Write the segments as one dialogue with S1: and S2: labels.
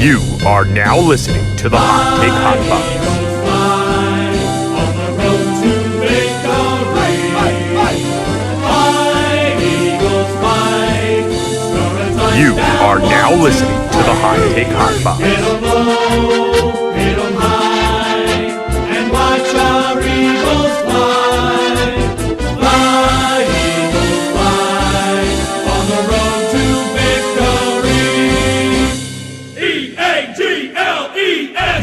S1: You are now listening to the Hot Take Hot Box. You are now listening to the Hot Take Hot Box.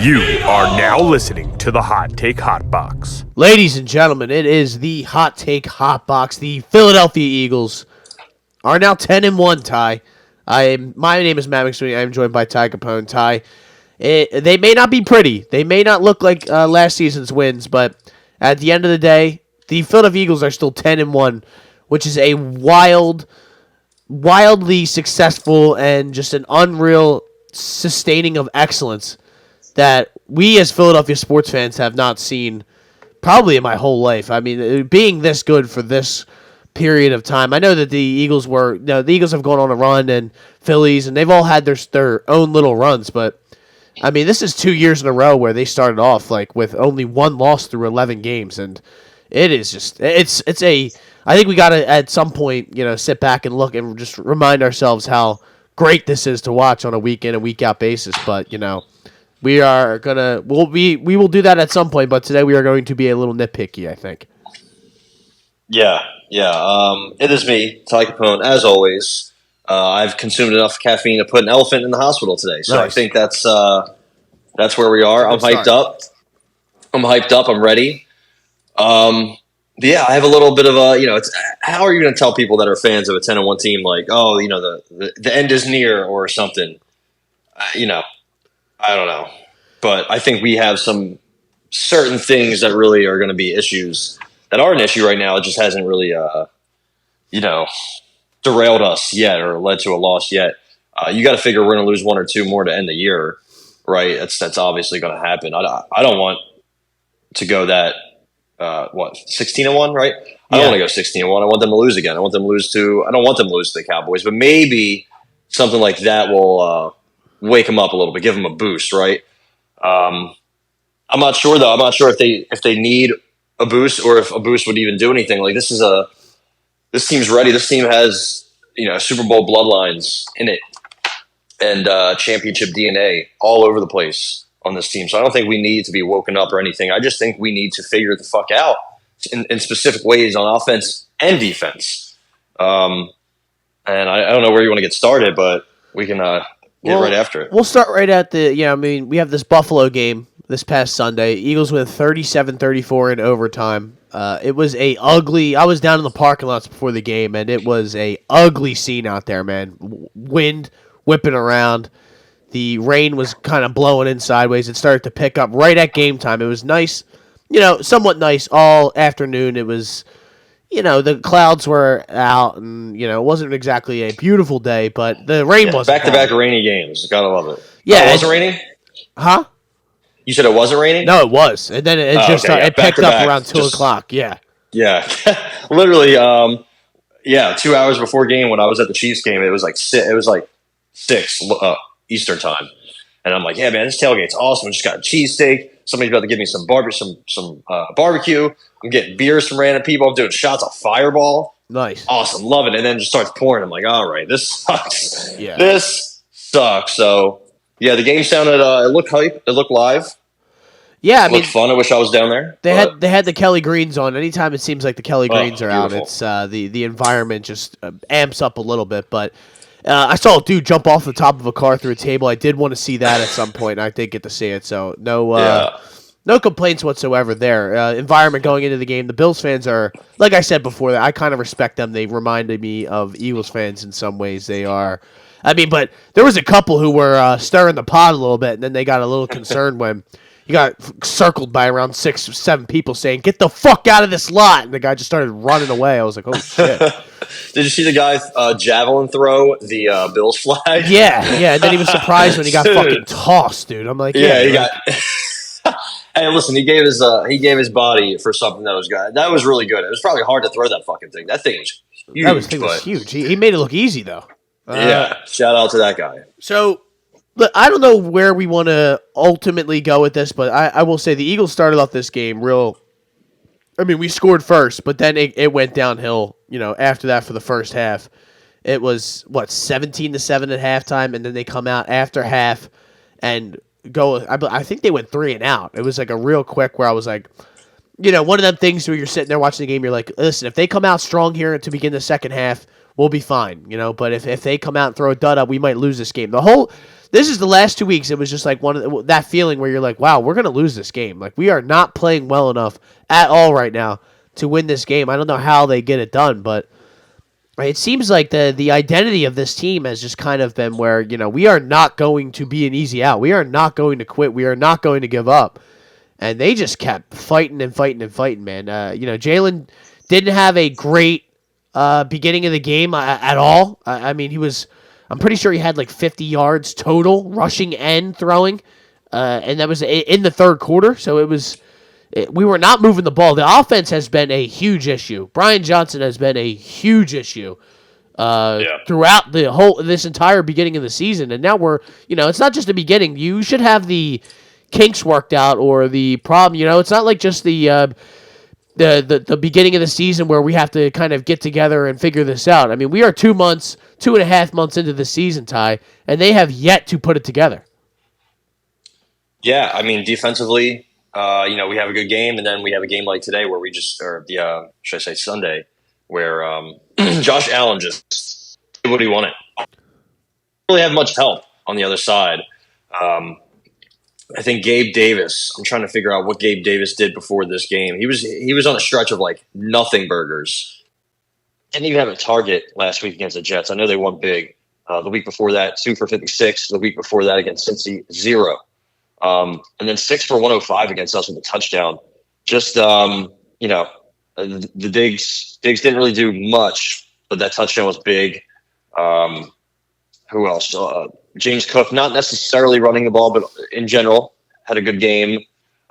S1: You are now listening to the Hot Take Hot Box.
S2: Ladies and gentlemen, it is the Hot Take Hot Box. The Philadelphia Eagles are now 10-1, Ty. My name is Matt McSweeney. I am joined by Ty Capone. Ty, they may not be pretty. They may not look like last season's wins, but at the end of the day, the Philadelphia Eagles are still 10-1, which is a wildly successful and just an unreal sustaining of excellence that we as Philadelphia sports fans have not seen probably in my whole life. I mean, being this good for this period of time. I know that the Eagles have gone on a run, and Phillies, and they've all had their own little runs, but I mean, this is 2 years in a row where they started off like with only one loss through 11 games, and it is just I think we got to at some point, sit back and look and just remind ourselves how great this is to watch on a week in and week out basis, but we will do that at some point, but today we are going to be a little nitpicky, I think.
S3: Yeah. It is me, Ty Capone, as always. I've consumed enough caffeine to put an elephant in the hospital today, so nice. I think that's where we are. I'm hyped up. I'm ready. Yeah, I have a little bit of it's how are you going to tell people that are fans of a 10-1 team like, oh, the end is near or something? I don't know. But I think we have some certain things that really are going to be issues that are an issue right now. It just hasn't really, derailed us yet or led to a loss yet. You got to figure we're going to lose one or two more to end the year, right? That's obviously going to happen. I don't want to go that, 16-1, right? Yeah. I don't want to go 16-1. I want them to lose again. I don't want them to lose to the Cowboys, but maybe something like that will, wake them up a little bit, give them a boost, right? I'm not sure though. I'm not sure if they need a boost or if a boost would even do anything. Like this team's ready. This team has Super Bowl bloodlines in it and championship DNA all over the place on this team. So I don't think we need to be woken up or anything. I just think we need to figure the fuck out in specific ways on offense and defense. And I don't know where you want to get started, but we can. Right after it.
S2: We'll start right at we have this Buffalo game this past Sunday. Eagles win 37-34 in overtime. It was I was down in the parking lots before the game, and it was a ugly scene out there, man. Wind whipping around. The rain was kind of blowing in sideways. It started to pick up right at game time. It was nice, somewhat nice all afternoon. It was... the clouds were out, and, it wasn't exactly a beautiful day, but the rain wasn't.
S3: Back-to-back rainy games. Gotta love it.
S2: Yeah.
S3: It wasn't raining?
S2: Huh?
S3: You said it wasn't raining?
S2: No, it was. And then it it picked up around 2 o'clock. Yeah.
S3: Yeah. Literally, 2 hours before game when I was at the Chiefs game, it was like 6 Eastern time. And I'm like, yeah, man, this tailgate's awesome. I just got a cheesesteak. Somebody's about to give me some barbecue. I'm getting beers from random people. I'm doing shots of Fireball.
S2: Nice.
S3: Awesome. Love it. And then it just starts pouring. I'm like, all right, this sucks.
S2: Yeah.
S3: This sucks. So, yeah, the game sounded, it looked hype. It looked live.
S2: Yeah,
S3: it looked fun. I wish I was down there.
S2: They had the Kelly Greens on. Anytime it seems like the Kelly Greens are out, it's the environment just amps up a little bit. But I saw a dude jump off the top of a car through a table. I did want to see that at some point, and I did get to see it. So no complaints whatsoever there. Environment going into the game. The Bills fans are, like I said before, I kind of respect them. They reminded me of Eagles fans in some ways. They are. I mean, but there was a couple who were stirring the pot a little bit, and then they got a little concerned when he got circled by around 6 or 7 people saying, "Get the fuck out of this lot!" And the guy just started running away. I was like, "Oh shit!"
S3: Did you see the guy javelin throw the Bills flag?
S2: Yeah. And then he was surprised when he got fucking tossed, dude. I'm like,
S3: he got. Hey, listen, he gave his body for something that was really good. It was probably hard to throw that fucking thing. That thing was huge.
S2: Was huge. He made it look easy though.
S3: Shout out to that guy.
S2: So I don't know where we want to ultimately go with this, but I will say the Eagles started off this game real. I mean, we scored first, but then it went downhill. After that for the first half, it was 17-7 at halftime, and then they come out after half and go. I think they went 3 and out. It was like a real quick where I was like, one of them things where you're sitting there watching the game, you're like, listen, if they come out strong here to begin the second half, we'll be fine. But if they come out and throw a dud up, we might lose this game. This is the last 2 weeks. It was just like that feeling where you're like, wow, we're going to lose this game. Like, we are not playing well enough at all right now to win this game. I don't know how they get it done, but it seems like the identity of this team has just kind of been where, we are not going to be an easy out. We are not going to quit. We are not going to give up. And they just kept fighting and fighting and fighting, man. Jalen didn't have a great beginning of the game at all. I mean, I'm pretty sure he had like 50 yards total, rushing and throwing, and that was in the third quarter. So we were not moving the ball. The offense has been a huge issue. Brian Johnson has been a huge issue throughout this entire beginning of the season. And now it's not just the beginning. You should have the kinks worked out or the problem. It's not like just the beginning of the season where we have to kind of get together and figure this out. I mean, we are 2.5 months into the season, Ty, and they have yet to put it together.
S3: Yeah, I mean, defensively, we have a good game, and then we have a game like today where should I say Sunday, where Josh Allen just did what he wanted. Didn't really have much help on the other side. I think Gabe Davis. I'm trying to figure out what Gabe Davis did before this game. He was on a stretch of like nothing burgers. Didn't even have a target last week against the Jets. I know they won big. The week before that, 2 for 56. The week before that against Cincy, 0. And then 6 for 105 against us with a touchdown. Just the Diggs didn't really do much, but that touchdown was big. Who else? James Cook, not necessarily running the ball, but in general, had a good game.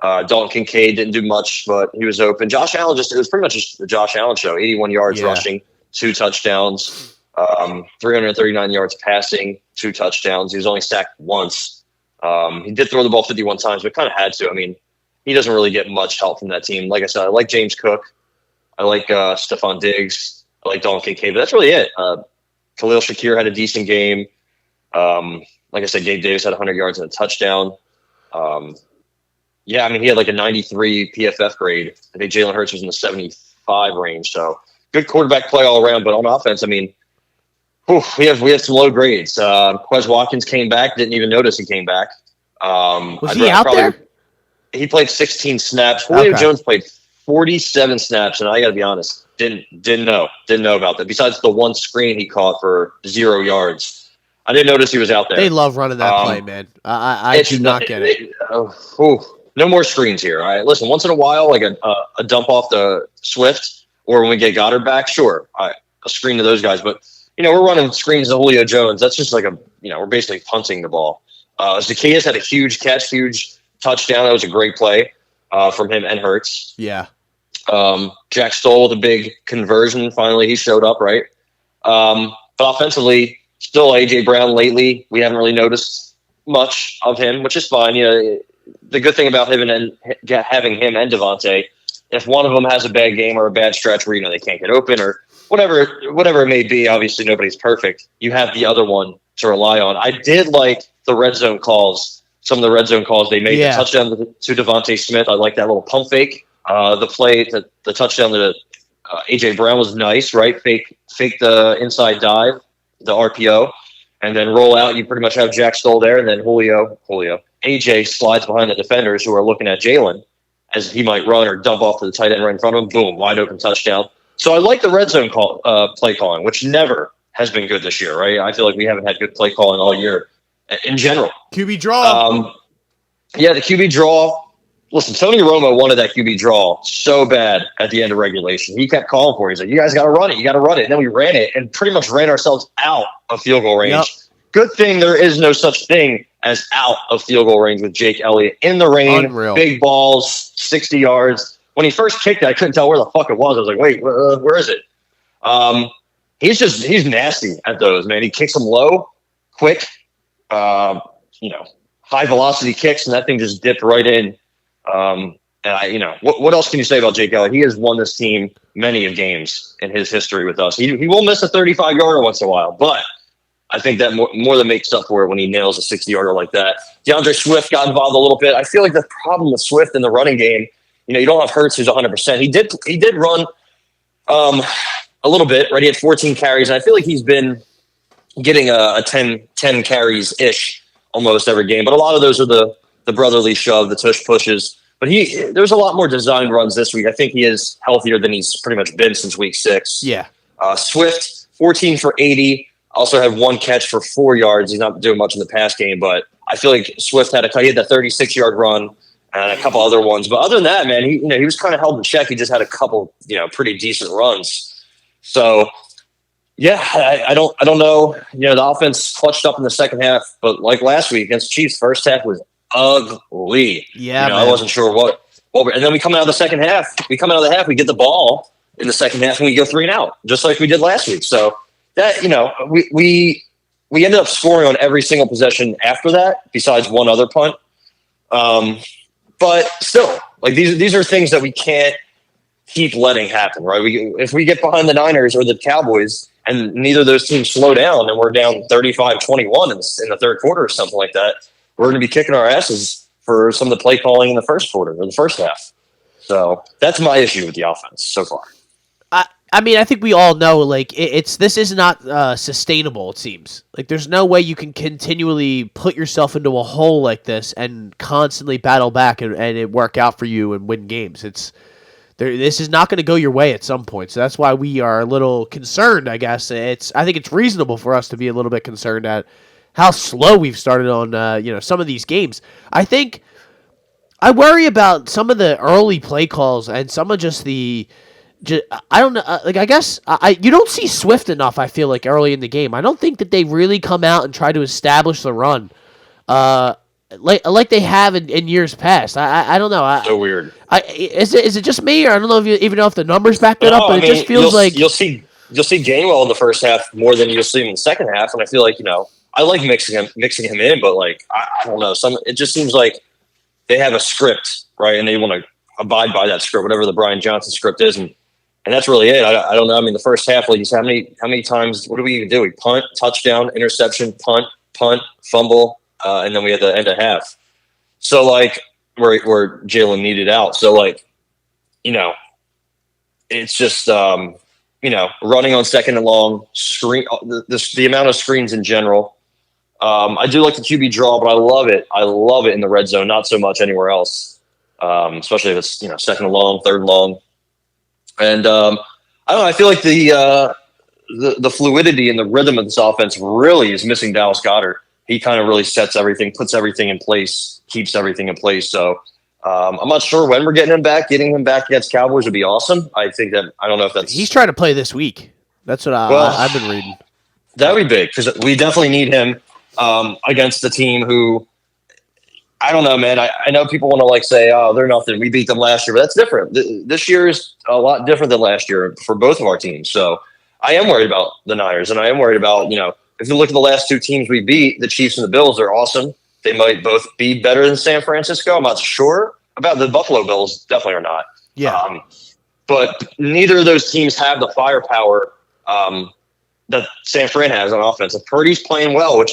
S3: Dalton Kincaid didn't do much, but he was open. Josh Allen it was pretty much just the Josh Allen show. 81 yards rushing, 2 touchdowns, 339 yards passing, 2 touchdowns. He was only sacked once. He did throw the ball 51 times, but kind of had to. I mean, he doesn't really get much help from that team. Like I said, I like James Cook. I like Stephon Diggs. I like Dalton Kincaid, but that's really it. Khalil Shakir had a decent game. Like I said, Gabe Davis had 100 yards and a touchdown. He had like a 93 PFF grade. I think Jalen Hurts was in the 75 range. So good quarterback play all around. But on offense, I mean, we have some low grades. Quez Watkins came back. Didn't even notice he came back.
S2: Was he out there?
S3: He played 16 snaps. Julio Jones played 47 snaps, and I got to be honest, didn't know about that. Besides the one screen he caught for 0 yards. I didn't notice he was out there.
S2: They love running that play, man. I do not get it.
S3: No more screens here. All right, listen. Once in a while, like a dump off the Swift, or when we get Goddard back, sure, a screen to those guys. But we're running screens to Julio Jones. That's just like we're basically punting the ball. Zacchaeus had a huge catch, huge touchdown. That was a great play from him and Hurts.
S2: Yeah.
S3: Jack Stoll with a big conversion. Finally, he showed up, right? But offensively, still A.J. Brown lately, we haven't really noticed much of him, which is fine. The good thing about him and having him and Devontae, if one of them has a bad game or a bad stretch where they can't get open or whatever it may be, obviously nobody's perfect. You have the other one to rely on. I did like the red zone calls. Some of the red zone calls they made. The touchdown to Devontae Smith. I like that little pump fake. The touchdown to A.J. Brown was nice, right? Fake the inside dive, the RPO, and then roll out. You pretty much have Jack Stoll there, and then Julio. AJ slides behind the defenders who are looking at Jalen as he might run or dump off to the tight end right in front of him. Boom, wide open touchdown. So I like the red zone play calling, which never has been good this year, right? I feel like we haven't had good play calling all year in general.
S2: QB draw.
S3: The QB draw. Listen, Tony Romo wanted that QB draw so bad at the end of regulation. He kept calling for it. He's like, you guys got to run it. You got to run it. And then we ran it and pretty much ran ourselves out of field goal range. Yep. Good thing there is no such thing as out of field goal range with Jake Elliott in the rain.
S2: Unreal.
S3: Big balls, 60 yards. When he first kicked it, I couldn't tell where the fuck it was. I was like, wait, where is it? He's nasty at those, man. He kicks them low, quick. high velocity kicks, and that thing just dipped right in. And what else can you say about Jake Elliott? He has won this team many of games in his history with us. He will miss a 35-yarder once in a while, but I think that more than makes up for it when he nails a 60-yarder like that. DeAndre Swift got involved a little bit. I feel like the problem with Swift in the running game, you don't have Hurts who's 100%. He did run a little bit, right? He had 14 carries, and I feel like he's been getting a 10 carries-ish almost every game. But a lot of those are the brotherly shove, the tush pushes. But there's a lot more designed runs this week. I think he is healthier than he's pretty much been since week 6.
S2: Yeah.
S3: Swift, 14 for 80. Also had 1 catch for 4 yards. He's not doing much in the pass game, but I feel like Swift had the 36-yard run and a couple other ones. But other than that, man, he was kind of held in check. He just had a couple, pretty decent runs. So, yeah, I don't know. The offense clutched up in the second half, but like last week against the Chiefs, first half was ugly.
S2: Yeah,
S3: I wasn't sure what and then we come out of the second half. We come out of the half, we get the ball in the second half, and we go 3 and out, just like we did last week. So that we ended up scoring on every single possession after that, besides one other punt. But still, like these are things that we can't keep letting happen, right? If we get behind the Niners or the Cowboys and neither of those teams slow down and we're down 35-21 in the third quarter or something like that, we're going to be kicking our asses for some of the play calling in the first quarter or the first half. So that's my issue with the offense so far.
S2: I mean, I think we all know, like, this is not sustainable, it seems. Like, there's no way you can continually put yourself into a hole like this and constantly battle back and it work out for you and win games. This is not going to go your way at some point. So that's why we are a little concerned, I guess. I think it's reasonable for us to be a little bit concerned at how slow we've started on, some of these games. I think I worry about some of the early play calls and some of just I don't know. I guess you don't see Swift enough. I feel like early in the game, I don't think that they really come out and try to establish the run, like they have in years past. I don't know.
S3: So weird.
S2: Is it just me, or I don't know if you even know if the numbers back that up, but it just feels like
S3: you'll see Gainwell in the first half more than you'll see him in the second half, and I feel like I like mixing him in, but like I don't know. It just seems like they have a script, right, and they want to abide by that script, whatever the Brian Johnson script is, and that's really it. I don't know. I mean, the first half, like, how many times? What do we even do? We punt, touchdown, interception, punt, fumble, and then we had the end of half. So like where Jalen needed out. So like, it's just running on second and long, screen the amount of screens in general. I do like the QB draw, but I love it. I love it in the red zone, not so much anywhere else. Especially if it's second and long, third and long. And I don't know. I feel like the fluidity and the rhythm of this offense really is missing Dallas Goedert. He kind of really sets everything, puts everything in place, keeps everything in place. So I'm not sure when we're getting him back. Getting him back against Cowboys would be awesome. I think that I don't know if that's
S2: he's trying to play this week. That's what I've been reading.
S3: That would be big because we definitely need him against the team who. I don't know, man. I know people want to say, oh, they're nothing. We beat them last year, but that's different. This year is a lot different than last year for both of our teams. So I am worried about the Niners, and I am worried about, if you look at the last 2 teams we beat, the Chiefs and the Bills are awesome. They might both be better than San Francisco. I'm not sure about the Buffalo Bills. Definitely are not.
S2: Yeah.
S3: But neither of those teams have the firepower that San Fran has on offense. If Purdy's playing well,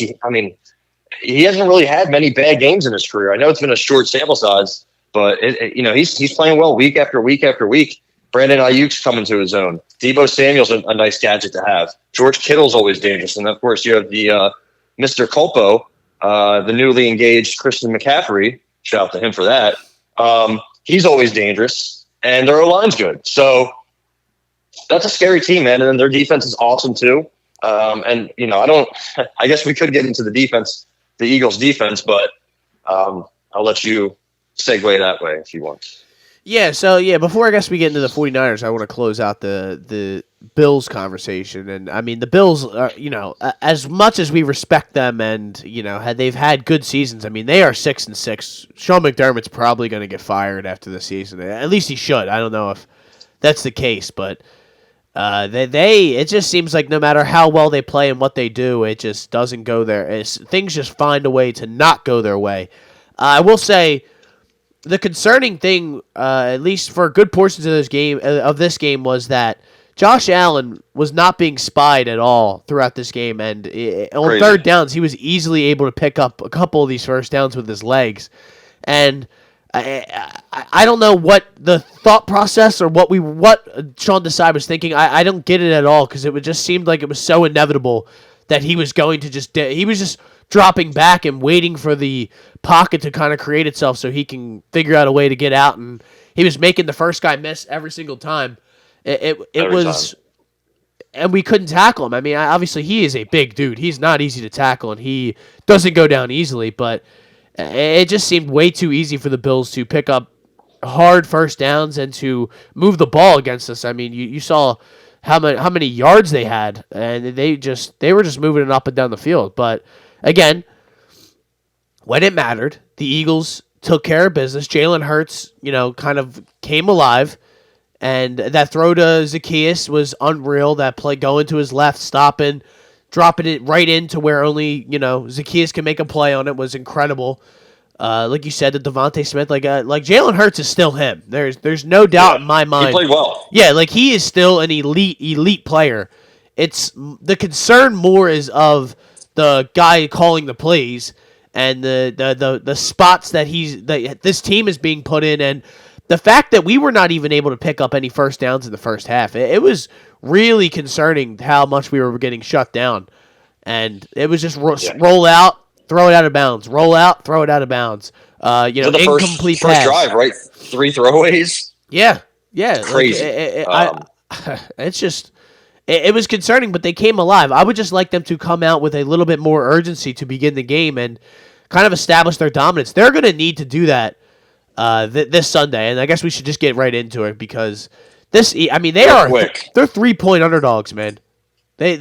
S3: he hasn't really had many bad games in his career. I know it's been a short sample size, but he's playing well week after week after week. Brandon Ayuk's coming to his own. Deebo Samuel's a nice gadget to have. George Kittle's always dangerous, and of course you have the Mr. Culpo, the newly engaged Christian McCaffrey. Shout out to him for that. He's always dangerous, and their O-line's good. So that's a scary team, man. And then their defense is awesome too. I guess we could get into the defense. The Eagles' defense, but I'll let you segue that way if you want.
S2: Yeah, so before I guess we get into the 49ers, I want to close out the Bills conversation. And I mean, the Bills are, as much as we respect them and, they've had good seasons, I mean, they are 6-6. Sean McDermott's probably going to get fired after the season. At least he should. I don't know if that's the case, but It just seems like no matter how well they play and what they do, it just doesn't go there. Things just find a way to not go their way. I will say the concerning thing, at least for good portions of this game, was that Josh Allen was not being spied at all throughout this game, and on third downs, he was easily able to pick up a couple of these first downs with his legs. And I don't know what the thought process or what Sean Desai was thinking. I don't get it at all, because it just seemed like it was so inevitable that he was going to he was just dropping back and waiting for the pocket to kind of create itself so he can figure out a way to get out, and he was making the first guy miss every single time. It was time. And we couldn't tackle him. I mean, obviously he is a big dude. He's not easy to tackle, and he doesn't go down easily, but it just seemed way too easy for the Bills to pick up hard first downs and to move the ball against us. I mean, you saw how many yards they had, and they were just moving it up and down the field. But again, when it mattered, the Eagles took care of business. Jalen Hurts, kind of came alive, and that throw to Zacchaeus was unreal. That play going to his left, stopping, dropping it right into where only Zacchaeus can make a play on it was incredible. Like you said, the Devontae Smith, like Jalen Hurts is still him. There's no doubt in my mind.
S3: He played well.
S2: Yeah, like he is still an elite player. It's the concern more is of the guy calling the plays and the spots that this team is being put in, and the fact that we were not even able to pick up any first downs in the first half. It was really concerning how much we were getting shut down, and it was just roll out, throw it out of bounds, roll out, throw it out of bounds.
S3: The
S2: incomplete
S3: first
S2: pass.
S3: drive, right? 3 throwaways.
S2: Yeah.
S3: Crazy.
S2: It's just it was concerning, but they came alive. I would just like them to come out with a little bit more urgency to begin the game and kind of establish their dominance. They're going to need to do that this Sunday, and I guess we should just get right into it because they're 3-point underdogs, man. They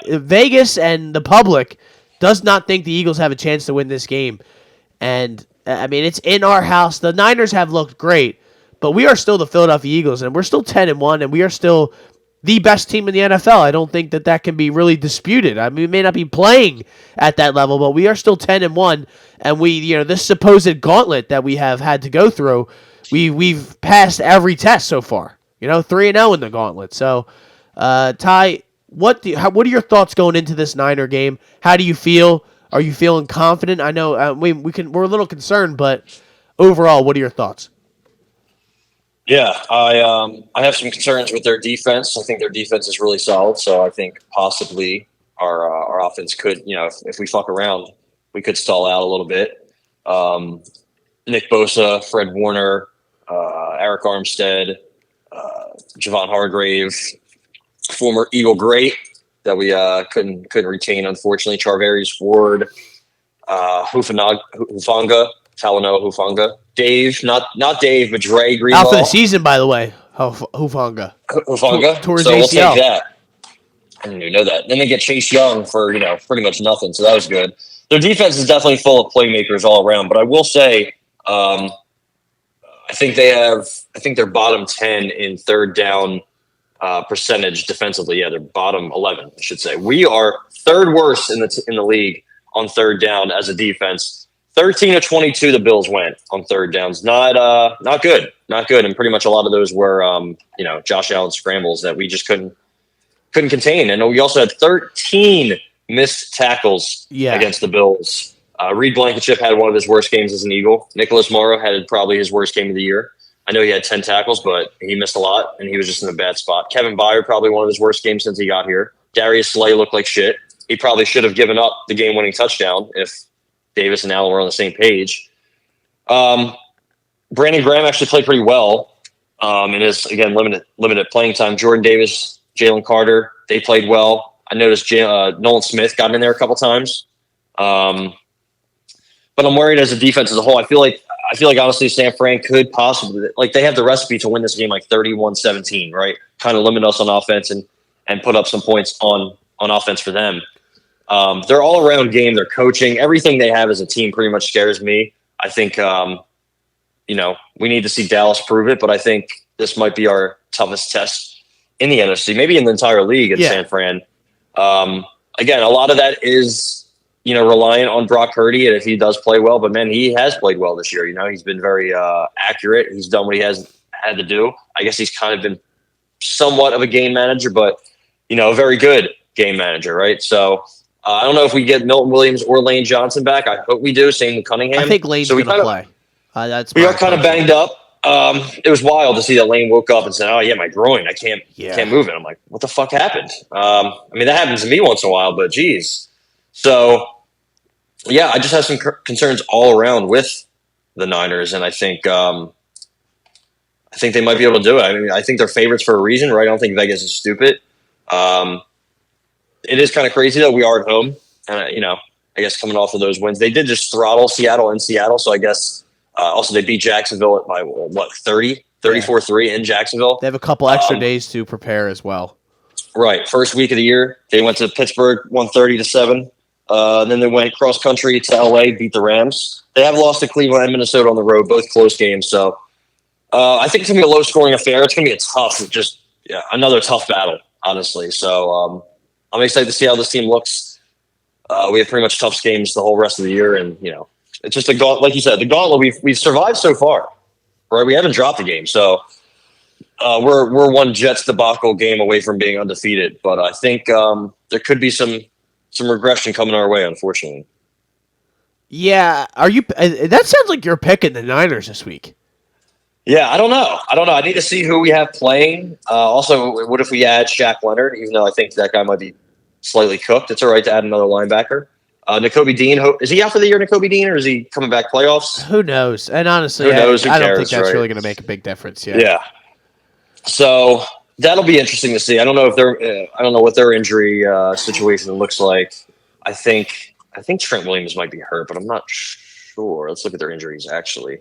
S2: Vegas and the public does not think the Eagles have a chance to win this game, and I mean it's in our house. The Niners have looked great, but we are still the Philadelphia Eagles, and we're still 10-1, and we are still the best team in the NFL. I don't think that can be really disputed. I mean, we may not be playing at that level, but we are still 10-1, and we, this supposed gauntlet that we have had to go through, we've passed every test so far. 3-0 in the gauntlet. So, Ty, what are your thoughts going into this Niner game? How do you feel? Are you feeling confident? I know we're a little concerned, but overall, what are your thoughts?
S3: Yeah, I have some concerns with their defense. I think their defense is really solid, so I think possibly our offense could, if we fuck around, we could stall out a little bit. Nick Bosa, Fred Warner, Eric Armstead, Javon Hargrave, former Eagle great that we couldn't retain, unfortunately. Charvarius Ward, Hufanga. Talanoa Hufanga. Dave, not Dave, but Dre Greenlaw.
S2: Out for the season, by the way, Hufanga.
S3: Hufanga?
S2: Towards
S3: so
S2: ACL.
S3: We'll take that. I didn't even know that. Then they get Chase Young for, pretty much nothing, so that was good. Their defense is definitely full of playmakers all around, but I will say I think they're bottom 10 in third down percentage defensively. Yeah, they're bottom 11, I should say. We are third worst in the league on third down as a defense. 13 of 22, the Bills went on third downs. Not good. And pretty much a lot of those were, Josh Allen scrambles that we just couldn't contain. And we also had 13 missed tackles against the Bills. Reed Blankenship had one of his worst games as an Eagle. Nicholas Morrow had probably his worst game of the year. I know he had 10 tackles, but he missed a lot, and he was just in a bad spot. Kevin Byard, probably one of his worst games since he got here. Darius Slay looked like shit. He probably should have given up the game-winning touchdown if Davis and Allen were on the same page. Brandon Graham actually played pretty well in his, again, limited playing time. Jordan Davis, Jalen Carter, they played well. I noticed Nolan Smith got in there a couple times. But I'm worried as a defense as a whole. I feel like honestly San Fran could possibly, they have the recipe to win this game 31-17, right? Kind of limit us on offense and put up some points on offense for them. Their all-around game, their coaching, everything they have as a team pretty much scares me. I think, we need to see Dallas prove it, but I think this might be our toughest test in the NFC, maybe in the entire league in San Fran. Again, a lot of that is, reliant on Brock Purdy, and if he does play well. But, man, he has played well this year. He's been very accurate. He's done what he has had to do. I guess he's kind of been somewhat of a game manager, but, a very good game manager, right? So I don't know if we get Milton Williams or Lane Johnson back. I hope we do. Same with Cunningham.
S2: I think Lane's going to play.
S3: We are kind of banged up. It was wild to see that Lane woke up and said, "Oh yeah, my groin, I can't move it." I'm like, "What the fuck happened?" That happens to me once in a while, but geez. So yeah, I just have some concerns all around with the Niners, and I think they might be able to do it. I think they're favorites for a reason, right? I don't think Vegas is stupid. It is kind of crazy though. We are at home, and I guess coming off of those wins, they did just throttle Seattle in Seattle. So I guess also they beat Jacksonville by 34-3 in Jacksonville.
S2: They have a couple extra days to prepare as well.
S3: Right, first week of the year, they went to Pittsburgh 130-7. Then they went cross country to LA, beat the Rams. They have lost to Cleveland and Minnesota on the road, both close games. So I think it's gonna be a low scoring affair. It's gonna be another tough battle, honestly. So I'm excited to see how this team looks. We have pretty much tough games the whole rest of the year, and it's just like you said, the gauntlet. We've survived so far, right? We haven't dropped a game, so we're one Jets debacle game away from being undefeated. But I think there could be some regression coming our way, unfortunately.
S2: Yeah, are you? That sounds like you're picking the Niners this week.
S3: Yeah, I don't know. I need to see who we have playing. Also, what if we add Shaq Leonard? Even though I think that guy might be slightly cooked, it's all right to add another linebacker. Nakobe Dean, is he out for the year, Nakobe Dean, or is he coming back playoffs?
S2: Who knows? And honestly,
S3: who knows?
S2: I don't think that's really going to make a big difference.
S3: Yeah. So that'll be interesting to see. I don't know what their injury situation looks like. I think Trent Williams might be hurt, but I'm not sure. Let's look at their injuries actually.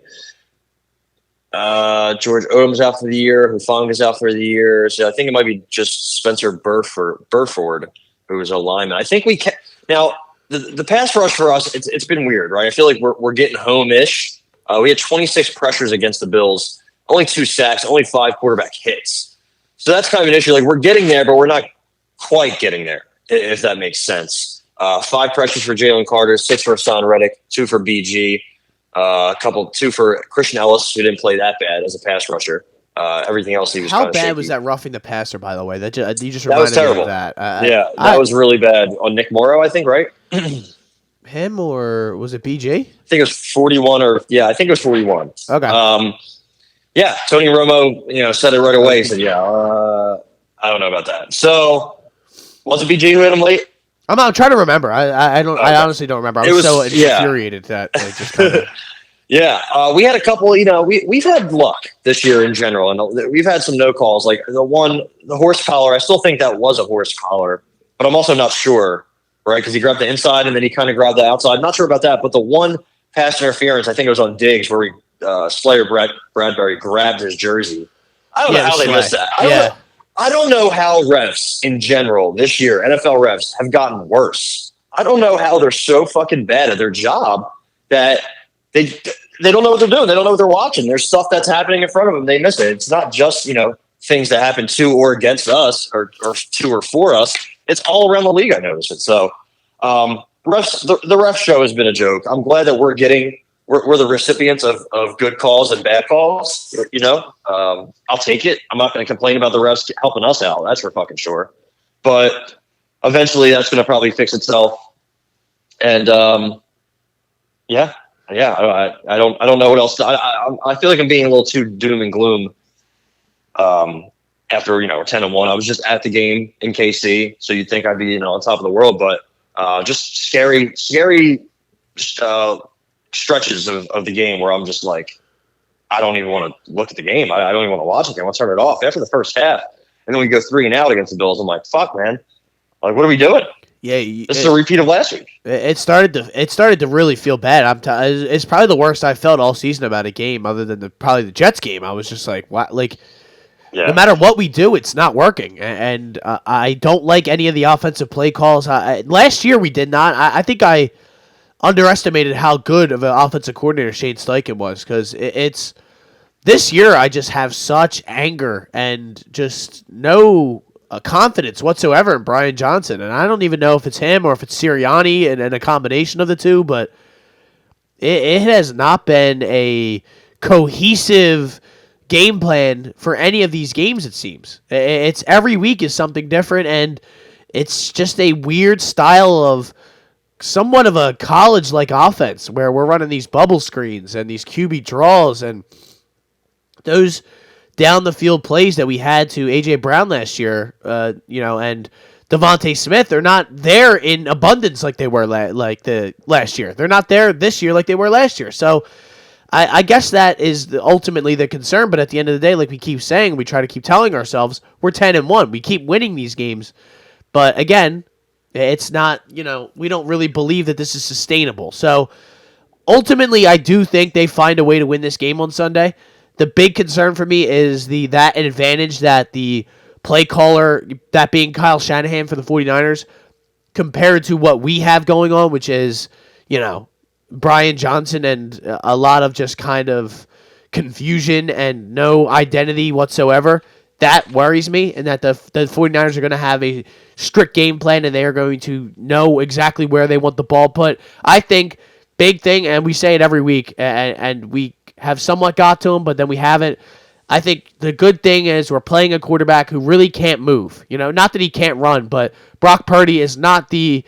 S3: George Odom's out for the year. Hufanga's out for the year. So I think it might be just Spencer Burford, who is a lineman. I think we can now. The pass rush for us, it's been weird, right? I feel like we're getting home-ish. We had 26 pressures against the Bills, only 2 sacks, only 5 quarterback hits. So that's kind of an issue. Like, we're getting there, but we're not quite getting there, if that makes sense. 5 pressures for Jalen Carter, 6 for Hassan Reddick, 2 for BG, 2 for Christian Ellis, who didn't play that bad as a pass rusher. Everything else he was
S2: How
S3: kind of
S2: bad
S3: shaky.
S2: Was that roughing the passer, by the way? That you just
S3: that was terrible.
S2: Me of that.
S3: That was really bad on Nick Morrow, I think, right?
S2: Him or was it BJ?
S3: I think it was 41 I think it was 41.
S2: Okay.
S3: Tony Romo, said it right away. He said, I don't know about that. So was it BJ who hit him late?
S2: I'm trying to remember. I don't. Okay. I honestly don't remember. I was so infuriated that it just kind of.
S3: Yeah, we had a couple. We've had luck this year in general, and we've had some no calls. Like the horse collar. I still think that was a horse collar, but I'm also not sure, right? Because he grabbed the inside and then he kind of grabbed the outside. Not sure about that, but the one pass interference, I think it was on Diggs, where Slayer Bradbury grabbed his jersey. I don't know how they missed that. I don't know how refs in general this year, NFL refs, have gotten worse. I don't know how they're so fucking bad at their job that they don't know what they're doing. They don't know what they're watching. There's stuff that's happening in front of them. They miss it. It's not just, things that happen to or against us or to or for us. It's all around the league. I notice it. So refs, the ref show has been a joke. I'm glad that we're the recipients of good calls and bad calls. I'll take it. I'm not going to complain about the refs helping us out. That's for fucking sure. But eventually that's going to probably fix itself. And I don't know what else. I feel like I'm being a little too doom and gloom. After we're 10-1, I was just at the game in KC, so you'd think I'd be on top of the world, but just scary stretches of the game where I'm just like, I don't even want to look at the game. I don't even want to watch it. I want to turn it off after the first half, and then we go 3-and-out against the Bills. I'm like, fuck, man, like what are we doing?
S2: Yeah,
S3: this is a repeat of last week.
S2: It started to really feel bad. It's probably the worst I felt all season about a game, other than probably the Jets game. I was just like, what? Like, no matter what we do, it's not working. And I don't like any of the offensive play calls. Last year we did not. I think I underestimated how good of an offensive coordinator Shane Steichen was, because it's this year I just have such anger and just no confidence whatsoever in Brian Johnson. And I don't even know if it's him or if it's Sirianni and a combination of the two, but it has not been a cohesive game plan for any of these games, it seems. It's every week is something different, and it's just a weird style of somewhat of a college-like offense where we're running these bubble screens and these QB draws and those down-the-field plays that we had to A.J. Brown last year, and Devontae Smith, they're not there in abundance like they were last year. They're not there this year like they were last year. So I guess that is ultimately the concern. But at the end of the day, like we keep saying, we try to keep telling ourselves, we're 10-1. We keep winning these games. But again, it's not, we don't really believe that this is sustainable. So ultimately, I do think they find a way to win this game on Sunday. The big concern for me is that advantage that the play caller, that being Kyle Shanahan for the 49ers, compared to what we have going on, which is, Brian Johnson and a lot of just kind of confusion and no identity whatsoever. That worries me, and that the 49ers are going to have a strict game plan and they are going to know exactly where they want the ball put. I think big thing, and we say it every week, and we have somewhat got to him, but then we haven't. I think the good thing is we're playing a quarterback who really can't move. Not that he can't run, but Brock Purdy is not the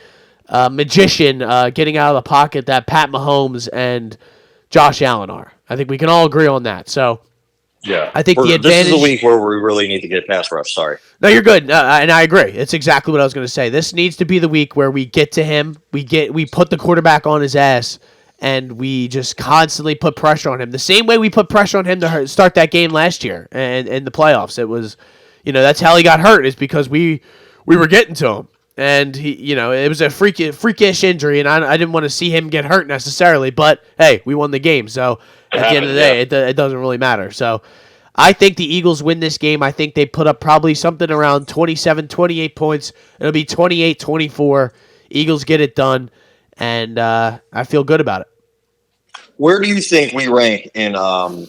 S2: magician getting out of the pocket that Pat Mahomes and Josh Allen are. I think we can all agree on that. So,
S3: yeah,
S2: I think the advantage.
S3: This is a week where we really need to get pass rush. Sorry.
S2: No, you're good, and I agree. It's exactly what I was going to say. This needs to be the week where we get to him. We put the quarterback on his ass. And we just constantly put pressure on him. The same way we put pressure on him to start that game last year and in the playoffs. It was, that's how he got hurt, is because we were getting to him. And he, it was a freakish injury, and I didn't want to see him get hurt necessarily. But hey, we won the game, so at the end of the day, it doesn't really matter. So I think the Eagles win this game. I think they put up probably something around 27, 28 points. It'll be 28-24. Eagles get it done, and I feel good about it.
S3: Where do you think we rank in, I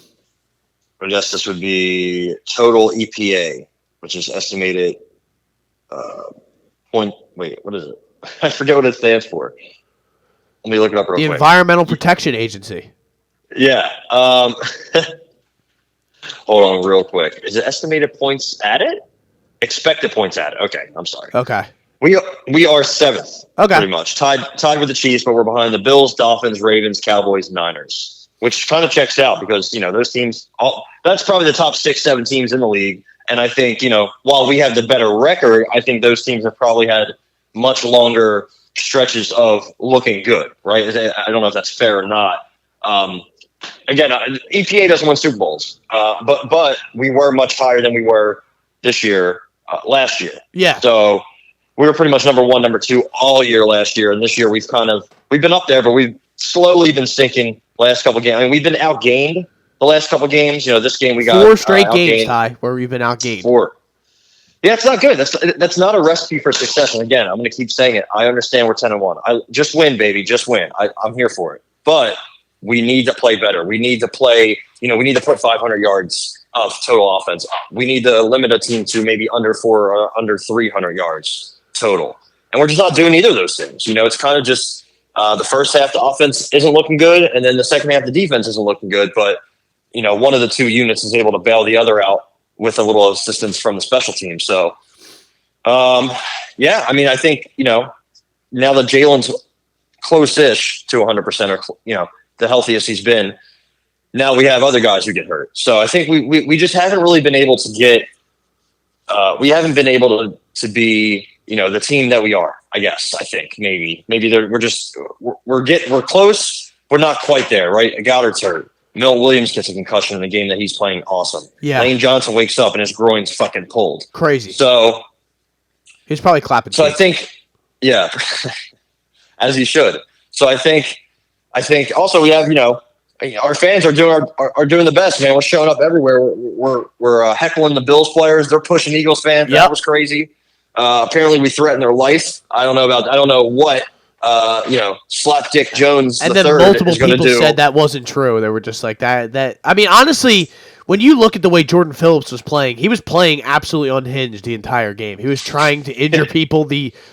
S3: guess this would be total EPA, which is estimated what is it? I forget what it stands for. Let me look it up real quick.
S2: The Environmental Protection Agency.
S3: Yeah. Hold on real quick. Is it estimated points added? Expected points added. Okay, I'm sorry.
S2: Okay.
S3: We are seventh,
S2: okay,
S3: pretty much. Tied with the Chiefs, but we're behind the Bills, Dolphins, Ravens, Cowboys, Niners, which kind of checks out because, those teams, that's probably the top 6-7 teams in the league. And I think, while we have the better record, I think those teams have probably had much longer stretches of looking good, right? I don't know if that's fair or not. Again, EPA doesn't win Super Bowls, but we were much higher than we were this year, last year.
S2: Yeah.
S3: So we were pretty much number 1, number 2 all year last year, and this year we've been up there, but we've slowly been sinking last couple games. I mean, we've been outgained the last couple games. This game we got
S2: 4 straight games, Ty, where we've been outgained.
S3: 4. Yeah, it's not good. That's not a recipe for success. And again, I'm going to keep saying it. I understand we're 10-1. I just win, baby, just win. I'm here for it. But we need to play better. We need to play. We need to put 500 yards of total offense. We need to limit a team to maybe under 4 or under 300 yards total. And we're just not doing either of those things. It's kind of just the first half, the offense isn't looking good, and then the second half, the defense isn't looking good. But, one of the two units is able to bail the other out with a little assistance from the special team. So, yeah, I mean, I think, now that Jalen's close-ish to 100% or, the healthiest he's been, now we have other guys who get hurt. So I think we just haven't really been able to get we haven't been able to be, the team that we are, I guess. I think maybe we're close. We're not quite there, right? Goddard's hurt. Milt Williams gets a concussion in a game that he's playing awesome.
S2: Yeah.
S3: Lane Johnson wakes up and his groin's fucking pulled.
S2: Crazy.
S3: So
S2: he's probably clapping.
S3: So I think, yeah, as he should. So I think also we have, our fans are doing the best, man. We're showing up everywhere. We're heckling the Bills players. They're pushing Eagles fans. Yep. That was crazy. Apparently we threatened their life. I don't know what Slapdick Jones
S2: and
S3: the
S2: then
S3: third
S2: multiple
S3: is going to
S2: people
S3: do.
S2: said that wasn't true. They were just like that. I mean, honestly, when you look at the way Jordan Phillips was playing, he was playing absolutely unhinged the entire game. He was trying to injure people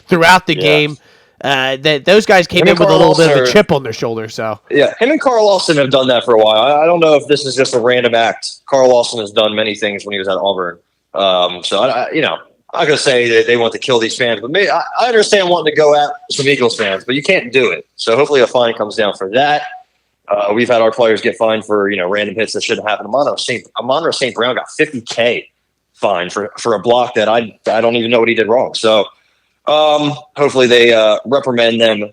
S2: throughout the game. That those guys came in with a little bit of a chip on their shoulder. So
S3: yeah, him and Carl Lawson have done that for a while. I don't know if this is just a random act. Carl Lawson has done many things when he was at Auburn. So I'm not gonna say that they want to kill these fans, but maybe I understand wanting to go at some Eagles fans, but you can't do it. So hopefully a fine comes down for that. We've had our players get fined for random hits that shouldn't happen. Amon-Ra St. Brown got $50K fine for a block that I don't even know what he did wrong. So hopefully they reprimand them,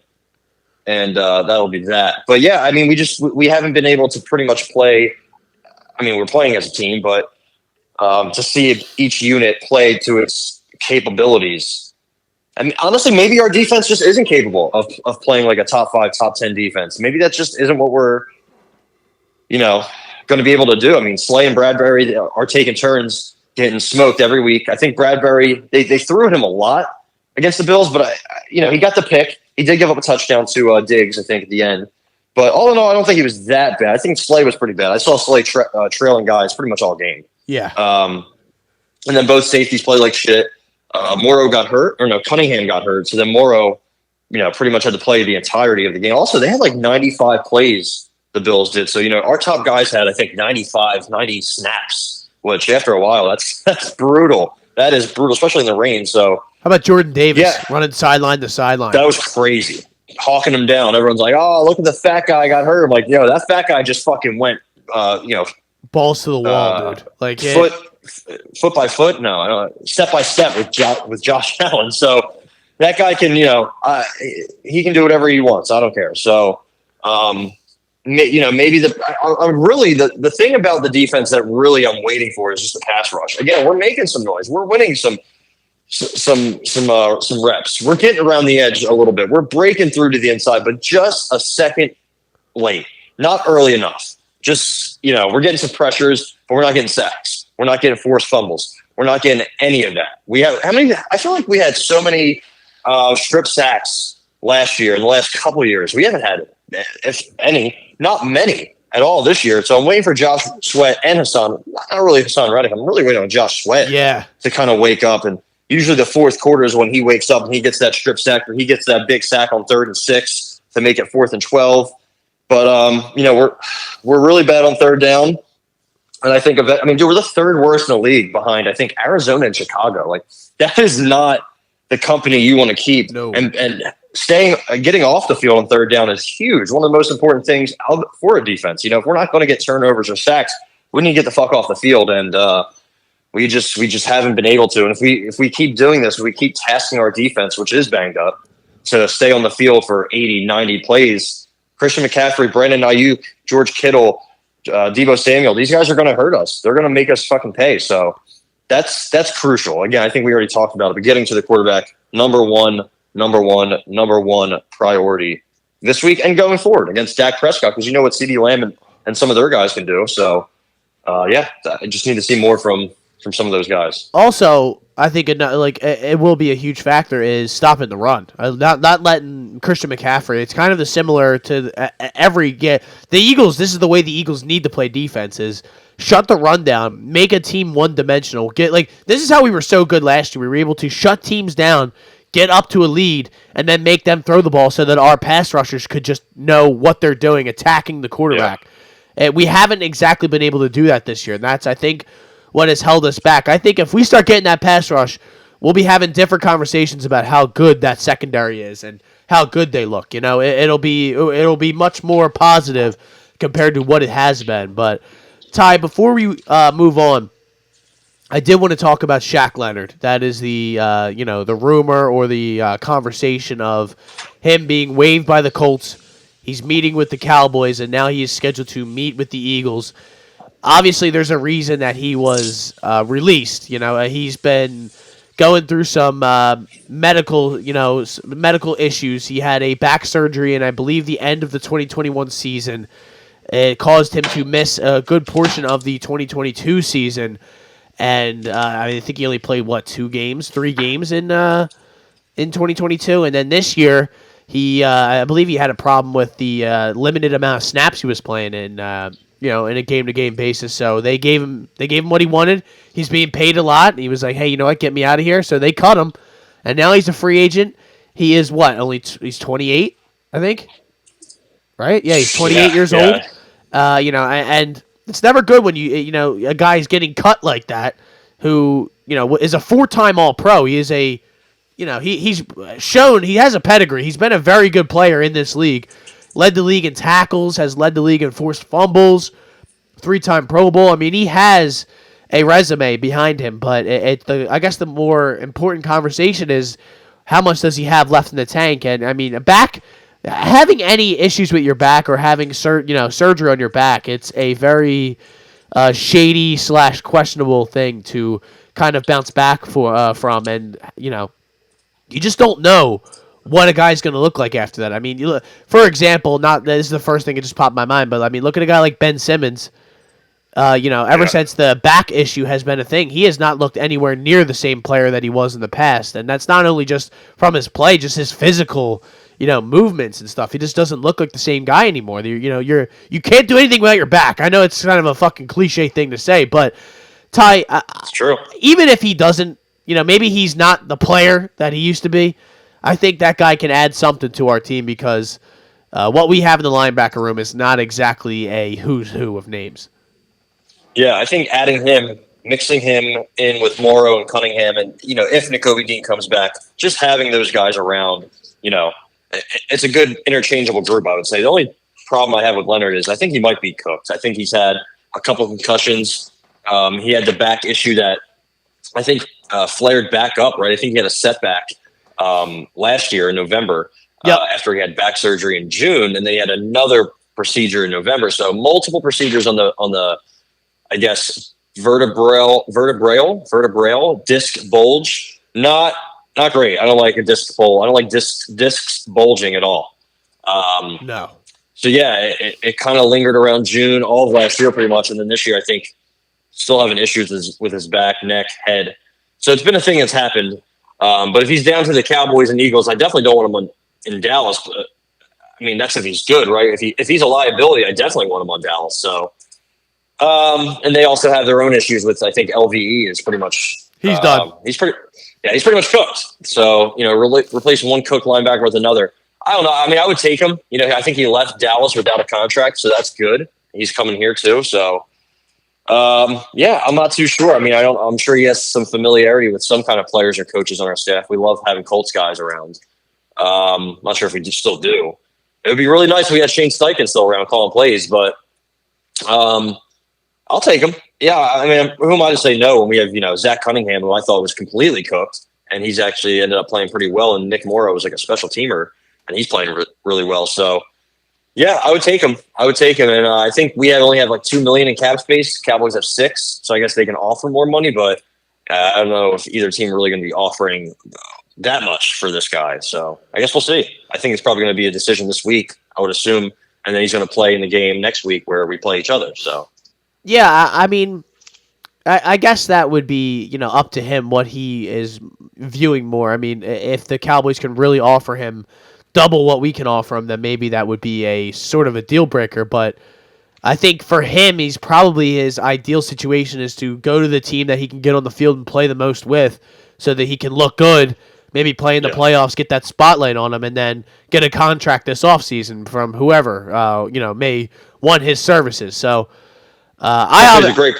S3: and that'll be that. But yeah, I mean, we haven't been able to pretty much play. I mean, we're playing as a team, but to see each unit play to its capabilities. I mean, honestly, maybe our defense just isn't capable of playing like a top 5, top 10 defense. Maybe that just isn't what we're, going to be able to do. I mean, Slay and Bradbury are taking turns getting smoked every week. I think Bradbury, they threw at him a lot against the Bills, but he got the pick. He did give up a touchdown to Diggs, I think, at the end. But all in all, I don't think he was that bad. I think Slay was pretty bad. I saw Slay trailing guys pretty much all game.
S2: Yeah.
S3: And then both safeties played like shit. Cunningham got hurt. So then Morrow, pretty much had to play the entirety of the game. Also, they had like 95 plays, the Bills did. So, our top guys had, I think, 90 snaps, which after a while, that's brutal. That is brutal, especially in the rain. So,
S2: how about Jordan Davis running sideline to sideline?
S3: That was crazy. Hawking him down. Everyone's like, oh, look at the fat guy got hurt. I'm like, that fat guy just fucking went,
S2: balls to the wall, dude. Like
S3: foot by foot, no, I don't, step by step with Josh Allen. So that guy can, he can do whatever he wants. I don't care. So, maybe the thing about the defense that really I'm waiting for is just the pass rush. Again, we're making some noise. We're winning some reps. We're getting around the edge a little bit. We're breaking through to the inside, but just a second late, not early enough. Just, we're getting some pressures, but we're not getting sacks. We're not getting forced fumbles. We're not getting any of that. I feel like we had so many strip sacks last year, in the last couple of years. We haven't had, if any, not many at all this year. So I'm waiting for Josh Sweat and Hassan. Not really Hassan Reddick. I'm really waiting on Josh Sweat to kind of wake up. And usually the fourth quarter is when he wakes up and he gets that strip sack, or he gets that big sack on 3rd and 6 to make it 4th and 12. But, we're really bad on 3rd down. And I think we're the 3rd worst in the league behind, I think, Arizona and Chicago. Like, that is not the company you want to keep.
S2: No.
S3: And getting off the field on 3rd down is huge. One of the most important things for a defense. If we're not going to get turnovers or sacks, we need to get the fuck off the field. And we just haven't been able to. And if we keep doing this, if we keep tasking our defense, which is banged up, to stay on the field for 80, 90 plays, Christian McCaffrey, Brandon Ayuk, George Kittle, Deebo Samuel, these guys are going to hurt us. They're going to make us fucking pay. So that's crucial. Again, I think we already talked about it, but getting to the quarterback, number one priority this week and going forward against Dak Prescott, because what CeeDee Lamb and some of their guys can do. So, I just need to see more from some of those guys.
S2: Also, I think it will be a huge factor is stopping the run, not letting Christian McCaffrey. It's kind of the similar to the Eagles. This is the way the Eagles need to play defense: is shut the run down, make a team one-dimensional. This is how we were so good last year. We were able to shut teams down, get up to a lead, and then make them throw the ball so that our pass rushers could just know what they're doing, attacking the quarterback. Yeah. We haven't exactly been able to do that this year, and that's, I think, what has held us back. I think if we start getting that pass rush, we'll be having different conversations about how good that secondary is and how good they look. It'll be much more positive compared to what it has been. But Ty, before we move on, I did want to talk about Shaq Leonard. That is the the rumor or the conversation of him being waived by the Colts. He's meeting with the Cowboys, and now he is scheduled to meet with the Eagles. Obviously, there's a reason that he was released. He's been going through some medical issues. He had a back surgery, and I believe the end of the 2021 season. It caused him to miss a good portion of the 2022 season, and I think he only played 3 games in 2022, and then this year I believe he had a problem with the limited amount of snaps he was playing in. in a game-to-game basis. So they gave him what he wanted. He's being paid a lot. And he was like, hey, you know what? Get me out of here. So they cut him, and now he's a free agent. He is what? He's 28, I think. Right? Yeah, he's 28 years old. And it's never good when a guy's getting cut like that, who is a 4-time All-Pro. He is he's shown he has a pedigree. He's been a very good player in this league. Led the league in tackles, has led the league in forced fumbles, 3-time Pro Bowl. I mean, he has a resume behind him. But I guess the more important conversation is how much does he have left in the tank? And I mean, having any issues with your back or having surgery on your back, it's a very shady / questionable thing to kind of bounce back from, and you just don't know what a guy's going to look like after that. I mean, for example, this is the first thing that just popped in my mind, but I mean, look at a guy like Ben Simmons. Ever since the back issue has been a thing, he has not looked anywhere near the same player that he was in the past, and that's not only just from his play, just his physical movements and stuff. He just doesn't look like the same guy anymore. You can't do anything without your back. I know it's kind of a fucking cliche thing to say, but Ty,
S3: it's true.
S2: Even if he doesn't, maybe he's not the player that he used to be, I think that guy can add something to our team because what we have in the linebacker room is not exactly a who's who of names.
S3: Yeah, I think adding him, mixing him in with Morrow and Cunningham, and if Nakobe Dean comes back, just having those guys around, it's a good interchangeable group, I would say. The only problem I have with Leonard is I think he might be cooked. I think he's had a couple of concussions. He had the back issue that I think flared back up, right? I think he had a setback last year in November after he had back surgery in June, and then he had another procedure in November. So multiple procedures on the I guess vertebral disc bulge. Not great. I don't like a disc bulge. I don't like discs bulging at all.
S2: No.
S3: So yeah, it kind of lingered around June, all of last year pretty much, and then this year I think still having issues with his back, neck, head. So it's been a thing that's happened. But if he's down to the Cowboys and Eagles, I definitely don't want him in Dallas. But I mean, that's if he's good, right? If he's a liability, I definitely want him on Dallas. So, and they also have their own issues with. I think LVE is pretty much
S2: he's done.
S3: He's pretty much cooked. So replace one cooked linebacker with another. I don't know. I mean, I would take him. I think he left Dallas without a contract, so that's good. He's coming here too. So, yeah, I'm not too sure. I mean, I'm sure he has some familiarity with some kind of players or coaches on our staff. We love having Colts guys around. Not sure if we still do. It would be really nice if we had Shane Steichen still around calling plays, but I'll take him. Yeah, I mean, who am I to say no when we have, Zach Cunningham, who I thought was completely cooked, and he's actually ended up playing pretty well, and Nick Morrow was like a special teamer, and he's playing really well. So, yeah, I would take him. And I think we only have like $2 million in cap space. Cowboys have $6 million, so I guess they can offer more money. But I don't know if either team really going to be offering that much for this guy. So I guess we'll see. I think it's probably going to be a decision this week, I would assume, and then he's going to play in the game next week where we play each other. So
S2: yeah, I mean, I guess that would be up to him what he is viewing more. I mean, if the Cowboys can really offer him double what we can offer him, then maybe that would be a sort of a deal breaker. But I think for him, he's probably his ideal situation is to go to the team that he can get on the field and play the most with so that he can look good, maybe play in the playoffs, get that spotlight on him, and then get a contract this offseason from whoever, may want his services. So
S3: he's a great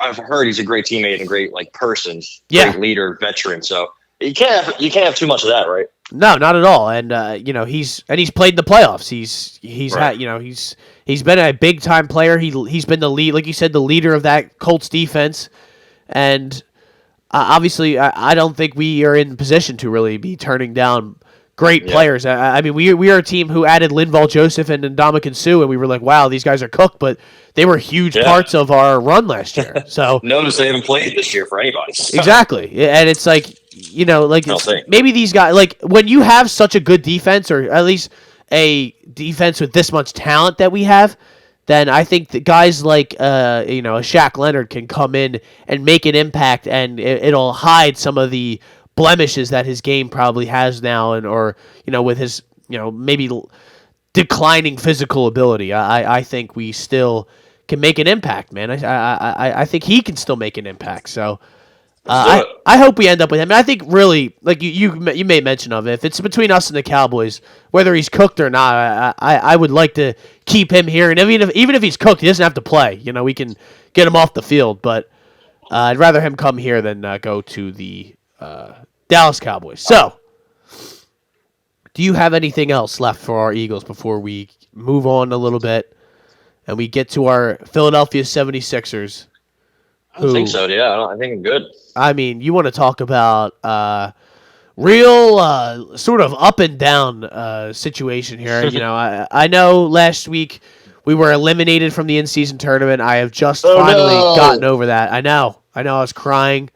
S3: I've heard he's a great teammate and a great person, great leader, veteran. So you can't have too much of that, right?
S2: No, not at all. And he's played in the playoffs. He's been a big time player. He's been the lead, like you said, the leader of that Colts defense. And obviously, I don't think we are in position to really be turning down great players. I mean, we are a team who added Linval Joseph and Ndamukong Suh, and we were like, wow, these guys are cooked, but they were huge parts of our run last year. So
S3: notice they haven't played this year for anybody. So.
S2: Exactly, and it's like maybe these guys when you have such a good defense, or at least a defense with this much talent that we have, then I think that guys like a Shaq Leonard can come in and make an impact, and it'll hide some of the blemishes that his game probably has now, or with his maybe declining physical ability. I think we still can make an impact, man. I think he can still make an impact. So I hope we end up with him. And I think really, like you made mention of it, if it's between us and the Cowboys, whether he's cooked or not, I would like to keep him here. And even if he's cooked, he doesn't have to play. You know, we can get him off the field. But I'd rather him come here than go to the Dallas Cowboys. So, do you have anything else left for our Eagles before we move on a little bit and we get to our Philadelphia 76ers?
S3: I don't think so, yeah. I think I'm good.
S2: I mean, you want to talk about real sort of up and down situation here. You know, I know last week we were eliminated from the in-season tournament. I have just finally gotten over that. I know. I was crying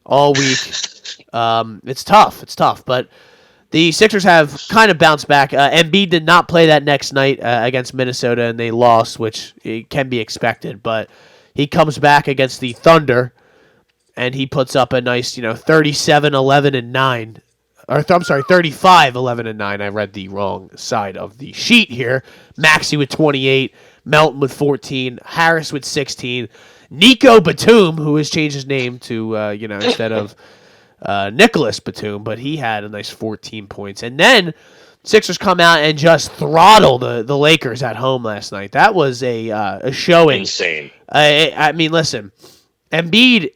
S2: all week. It's tough. But the Sixers have kind of bounced back. Embiid did not play that next night against Minnesota, and they lost, which it can be expected. But he comes back against the Thunder, and he puts up a nice, 37, 11, and 9. I'm sorry, 35, 11, and 9. I read the wrong side of the sheet here. Maxey with 28, Melton with 14, Harris with 16, Nico Batum, who has changed his name to, instead of Nicholas Batum, but he had a nice 14 points. And then Sixers come out and just throttle the Lakers at home last night. That was a showing.
S3: Insane.
S2: I mean, listen, Embiid,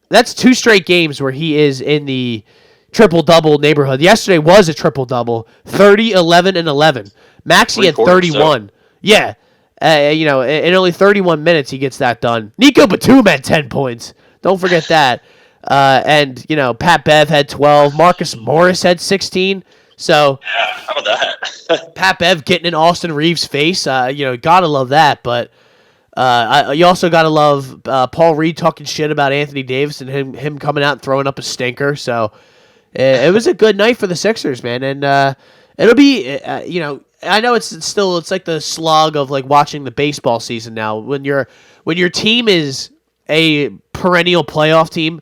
S2: that's 2 straight games where he is in the triple-double neighborhood. Yesterday was a triple-double, 30, 11, and 11. Maxey had 31. So. Yeah. In only 31 minutes he gets that done. Nico Batum had 10 points. Don't forget that. And Pat Bev had 12. Marcus Morris had 16. So,
S3: yeah, how about that?
S2: Pat Bev getting in Austin Reeves' face. Gotta love that. But you also gotta love Paul Reed talking shit about Anthony Davis and him coming out and throwing up a stinker. So, it was a good night for the Sixers, man. And it'll be, I know it's like the slog of like watching the baseball season now. When your team is a perennial playoff team,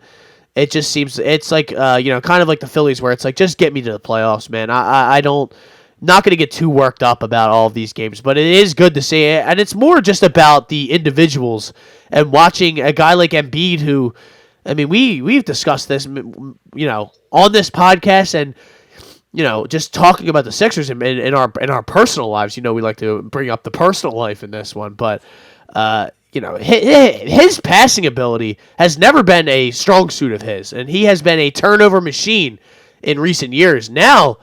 S2: it just seems it's like kind of like the Phillies, where it's like, just get me to the playoffs, man. I don't, not going to get too worked up about all of these games, but it is good to see it, and it's more just about the individuals and watching a guy like Embiid, who, I mean, we've discussed this, on this podcast, and just talking about the Sixers in our personal lives. We like to bring up the personal life in this one, but his passing ability has never been a strong suit of his, and he has been a turnover machine in recent years. Now,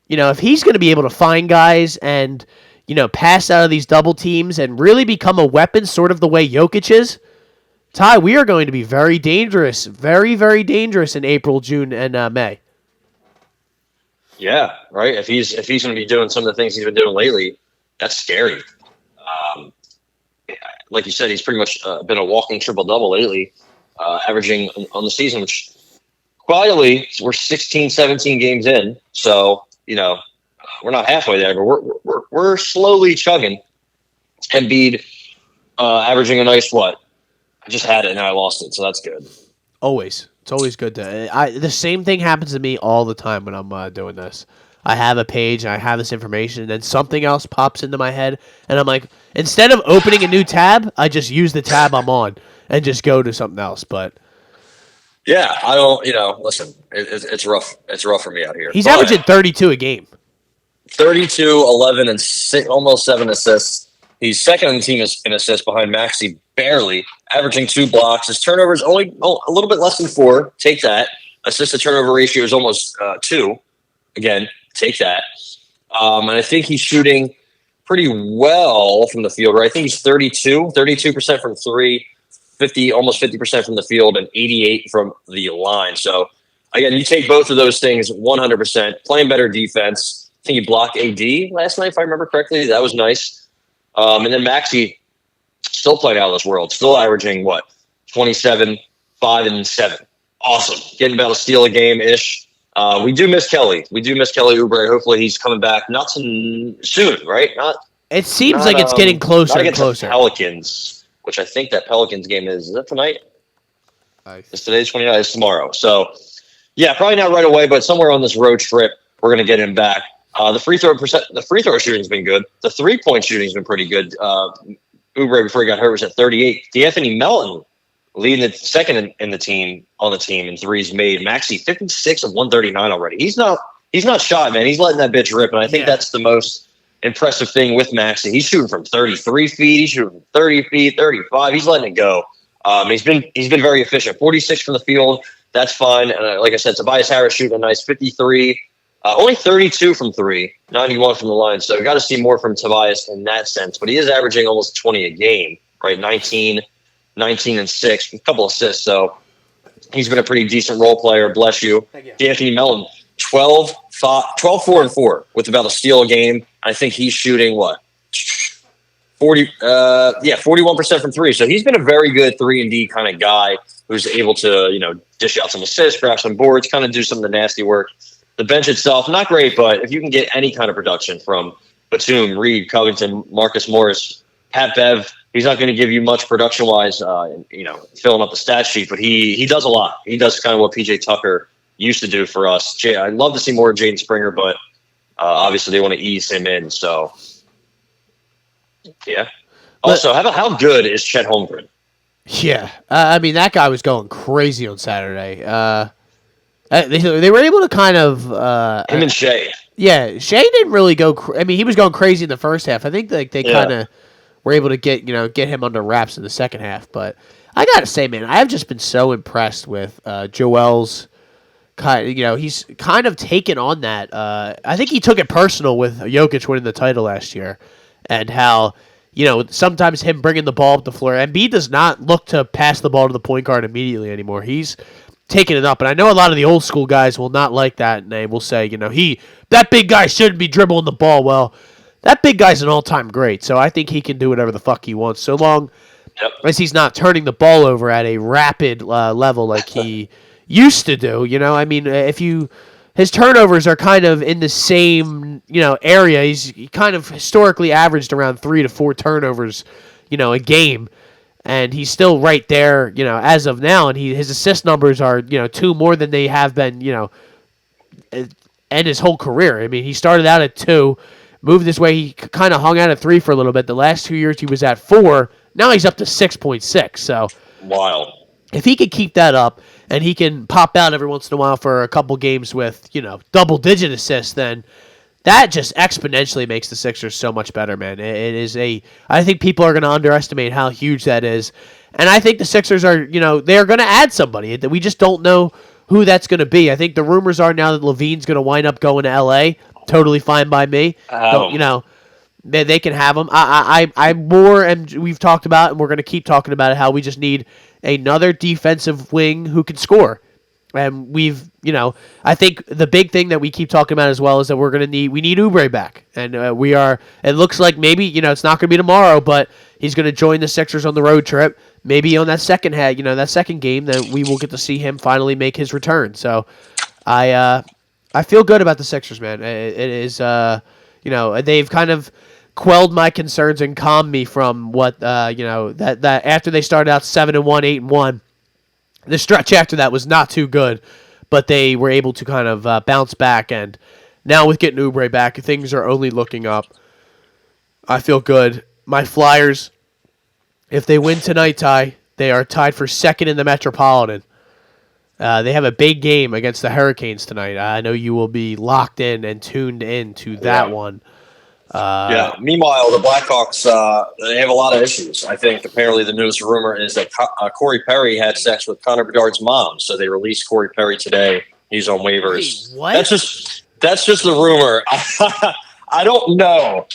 S2: if he's going to be able to find guys and, pass out of these double teams and really become a weapon, sort of the way Jokic is, Ty, we are going to be very dangerous, very, very dangerous in April, June, and May.
S3: Yeah, right. If he's going to be doing some of the things he's been doing lately, that's scary. Like you said, he's pretty much been a walking triple-double lately, averaging on the season, which quietly, we're 16, 17 games in. So, we're not halfway there, but we're slowly chugging. Embiid averaging a nice what? I just had it and I lost it, so that's good.
S2: Always. It's always good to... the same thing happens to me all the time when I'm doing this. I have a page, and I have this information, and then something else pops into my head, and I'm like, instead of opening a new tab, I just use the tab I'm on and just go to something else. But
S3: yeah, I don't, listen, it's rough. It's rough for me out here.
S2: He's averaging 32 a game.
S3: 32, 11, and almost 7 assists. He's second on the team in assists behind Maxey, barely, averaging 2 blocks. His turnover is only a little bit less than 4. Take that. Assist-to-turnover ratio is almost 2. Again, take that. And I think he's shooting pretty well from the field, right? I think he's 32% from 3, almost 50% from the field, and 88 from the line. So, again, you take both of those things 100%, playing better defense. I think he blocked AD last night, if I remember correctly. That was nice. And then Maxey still playing out of this world, still averaging, 27, 5, and 7. Awesome. Getting about a steal a game-ish. We do miss Kelly. We do miss Kelly Oubre. Hopefully he's coming back not soon, right?
S2: It seems like it's getting closer and closer.
S3: The Pelicans, which I think that Pelicans game is that tonight? It's today's 29th. It's tomorrow. So, yeah, probably not right away, but somewhere on this road trip, we're going to get him back. The free throw shooting has been good. The 3-point shooting has been pretty good. Oubre before he got hurt was at 38. D'Anthony Melton leading the second in the team in threes made. Maxey 56 of 139 already. He's not shot, man. He's letting that bitch rip, and I think that's the most impressive thing with Maxey. He's shooting from 33 feet. He's shooting from 30 feet, 35. He's letting it go. He's been very efficient. 46 from the field. That's fine. And like I said, Tobias Harris shooting a nice 53. Only 32 from three, 91 from the line. So we got to see more from Tobias in that sense. But he is averaging almost 20 a game, right? 19 and 6, a couple assists. So he's been a pretty decent role player. Bless you. D'Anthony Melton, 12, 4, and 4 with about a steal a game. I think he's shooting 41% from three. So he's been a very good 3-and-D kind of guy who's able to, dish out some assists, grab some boards, kind of do some of the nasty work. The bench itself, not great, but if you can get any kind of production from Batum, Reed, Covington, Marcus Morris, Pat Bev, he's not going to give you much production-wise, filling up the stat sheet, but he does a lot. He does kind of what PJ Tucker used to do for us. I'd love to see more of Jaden Springer, but obviously they want to ease him in. So, yeah. Also, how good is Chet Holmgren?
S2: Yeah. That guy was going crazy on Saturday. They were able to kind of
S3: him and Shea.
S2: Yeah, Shea didn't really go. He was going crazy in the first half. I think they kind of were able to get him under wraps in the second half. But I gotta say, man, I have just been so impressed with Joel's kind. He's kind of taken on that. I think he took it personal with Jokic winning the title last year, and how sometimes him bringing the ball up the floor. Embiid does not look to pass the ball to the point guard immediately anymore. He's taking it up, and I know a lot of the old school guys will not like that, and they will say, that big guy shouldn't be dribbling the ball. Well, that big guy's an all-time great, so I think he can do whatever the fuck he wants, so long as he's not turning the ball over at a rapid level like he used to do. His turnovers are kind of in the same area. He kind of historically averaged around 3 to 4 turnovers, a game. And he's still right there, as of now. And his assist numbers are, 2 more than they have been, and his whole career. He started out at 2, moved this way. He kind of hung out at 3 for a little bit. The last 2 years he was at 4. Now he's up to 6.6. So
S3: wild.
S2: If he could keep that up and he can pop out every once in a while for a couple games with, double-digit assists, then that just exponentially makes the Sixers so much better, man. I think people are going to underestimate how huge that is. And I think the Sixers are, they're going to add somebody. We just don't know who that's going to be. I think the rumors are now that Levine's going to wind up going to L.A. Totally fine by me. They can have him. And we've talked about, and we're going to keep talking about it, how we just need another defensive wing who can score. And I think the big thing that we keep talking about as well is that we need Oubre back. And it looks like maybe, it's not going to be tomorrow, but he's going to join the Sixers on the road trip. Maybe on that second that second game, that we will get to see him finally make his return. So I feel good about the Sixers, man. It is, they've kind of quelled my concerns and calmed me from what, that after they started out 7-1, 8-1, the stretch after that was not too good, but they were able to kind of bounce back. And now with getting Oubre back, things are only looking up. I feel good. My Flyers, if they win tonight, Ty, they are tied for second in the Metropolitan. They have a big game against the Hurricanes tonight. I know you will be locked in and tuned in to that one.
S3: Meanwhile, the Blackhawks, they have a lot of issues. I think apparently the newest rumor is that Corey Perry had sex with Connor Bedard's mom, so they released Corey Perry today. He's on waivers.
S2: Wait, what?
S3: That's just the rumor. I don't know.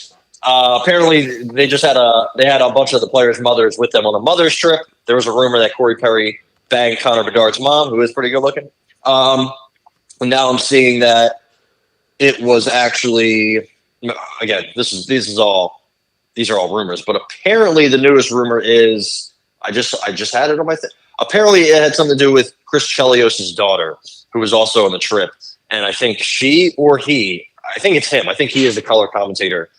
S3: Apparently, they had a bunch of the players' mothers with them on a mother's trip. There was a rumor that Corey Perry banged Connor Bedard's mom, who is pretty good looking. And now I'm seeing that it was actually. Again, these are all rumors, but apparently the newest rumor is I just had it on my thing. Apparently it had something to do with Chris Chelios' daughter, who was also on the trip, and I think she or he, I think it's him. I think he is the color commentator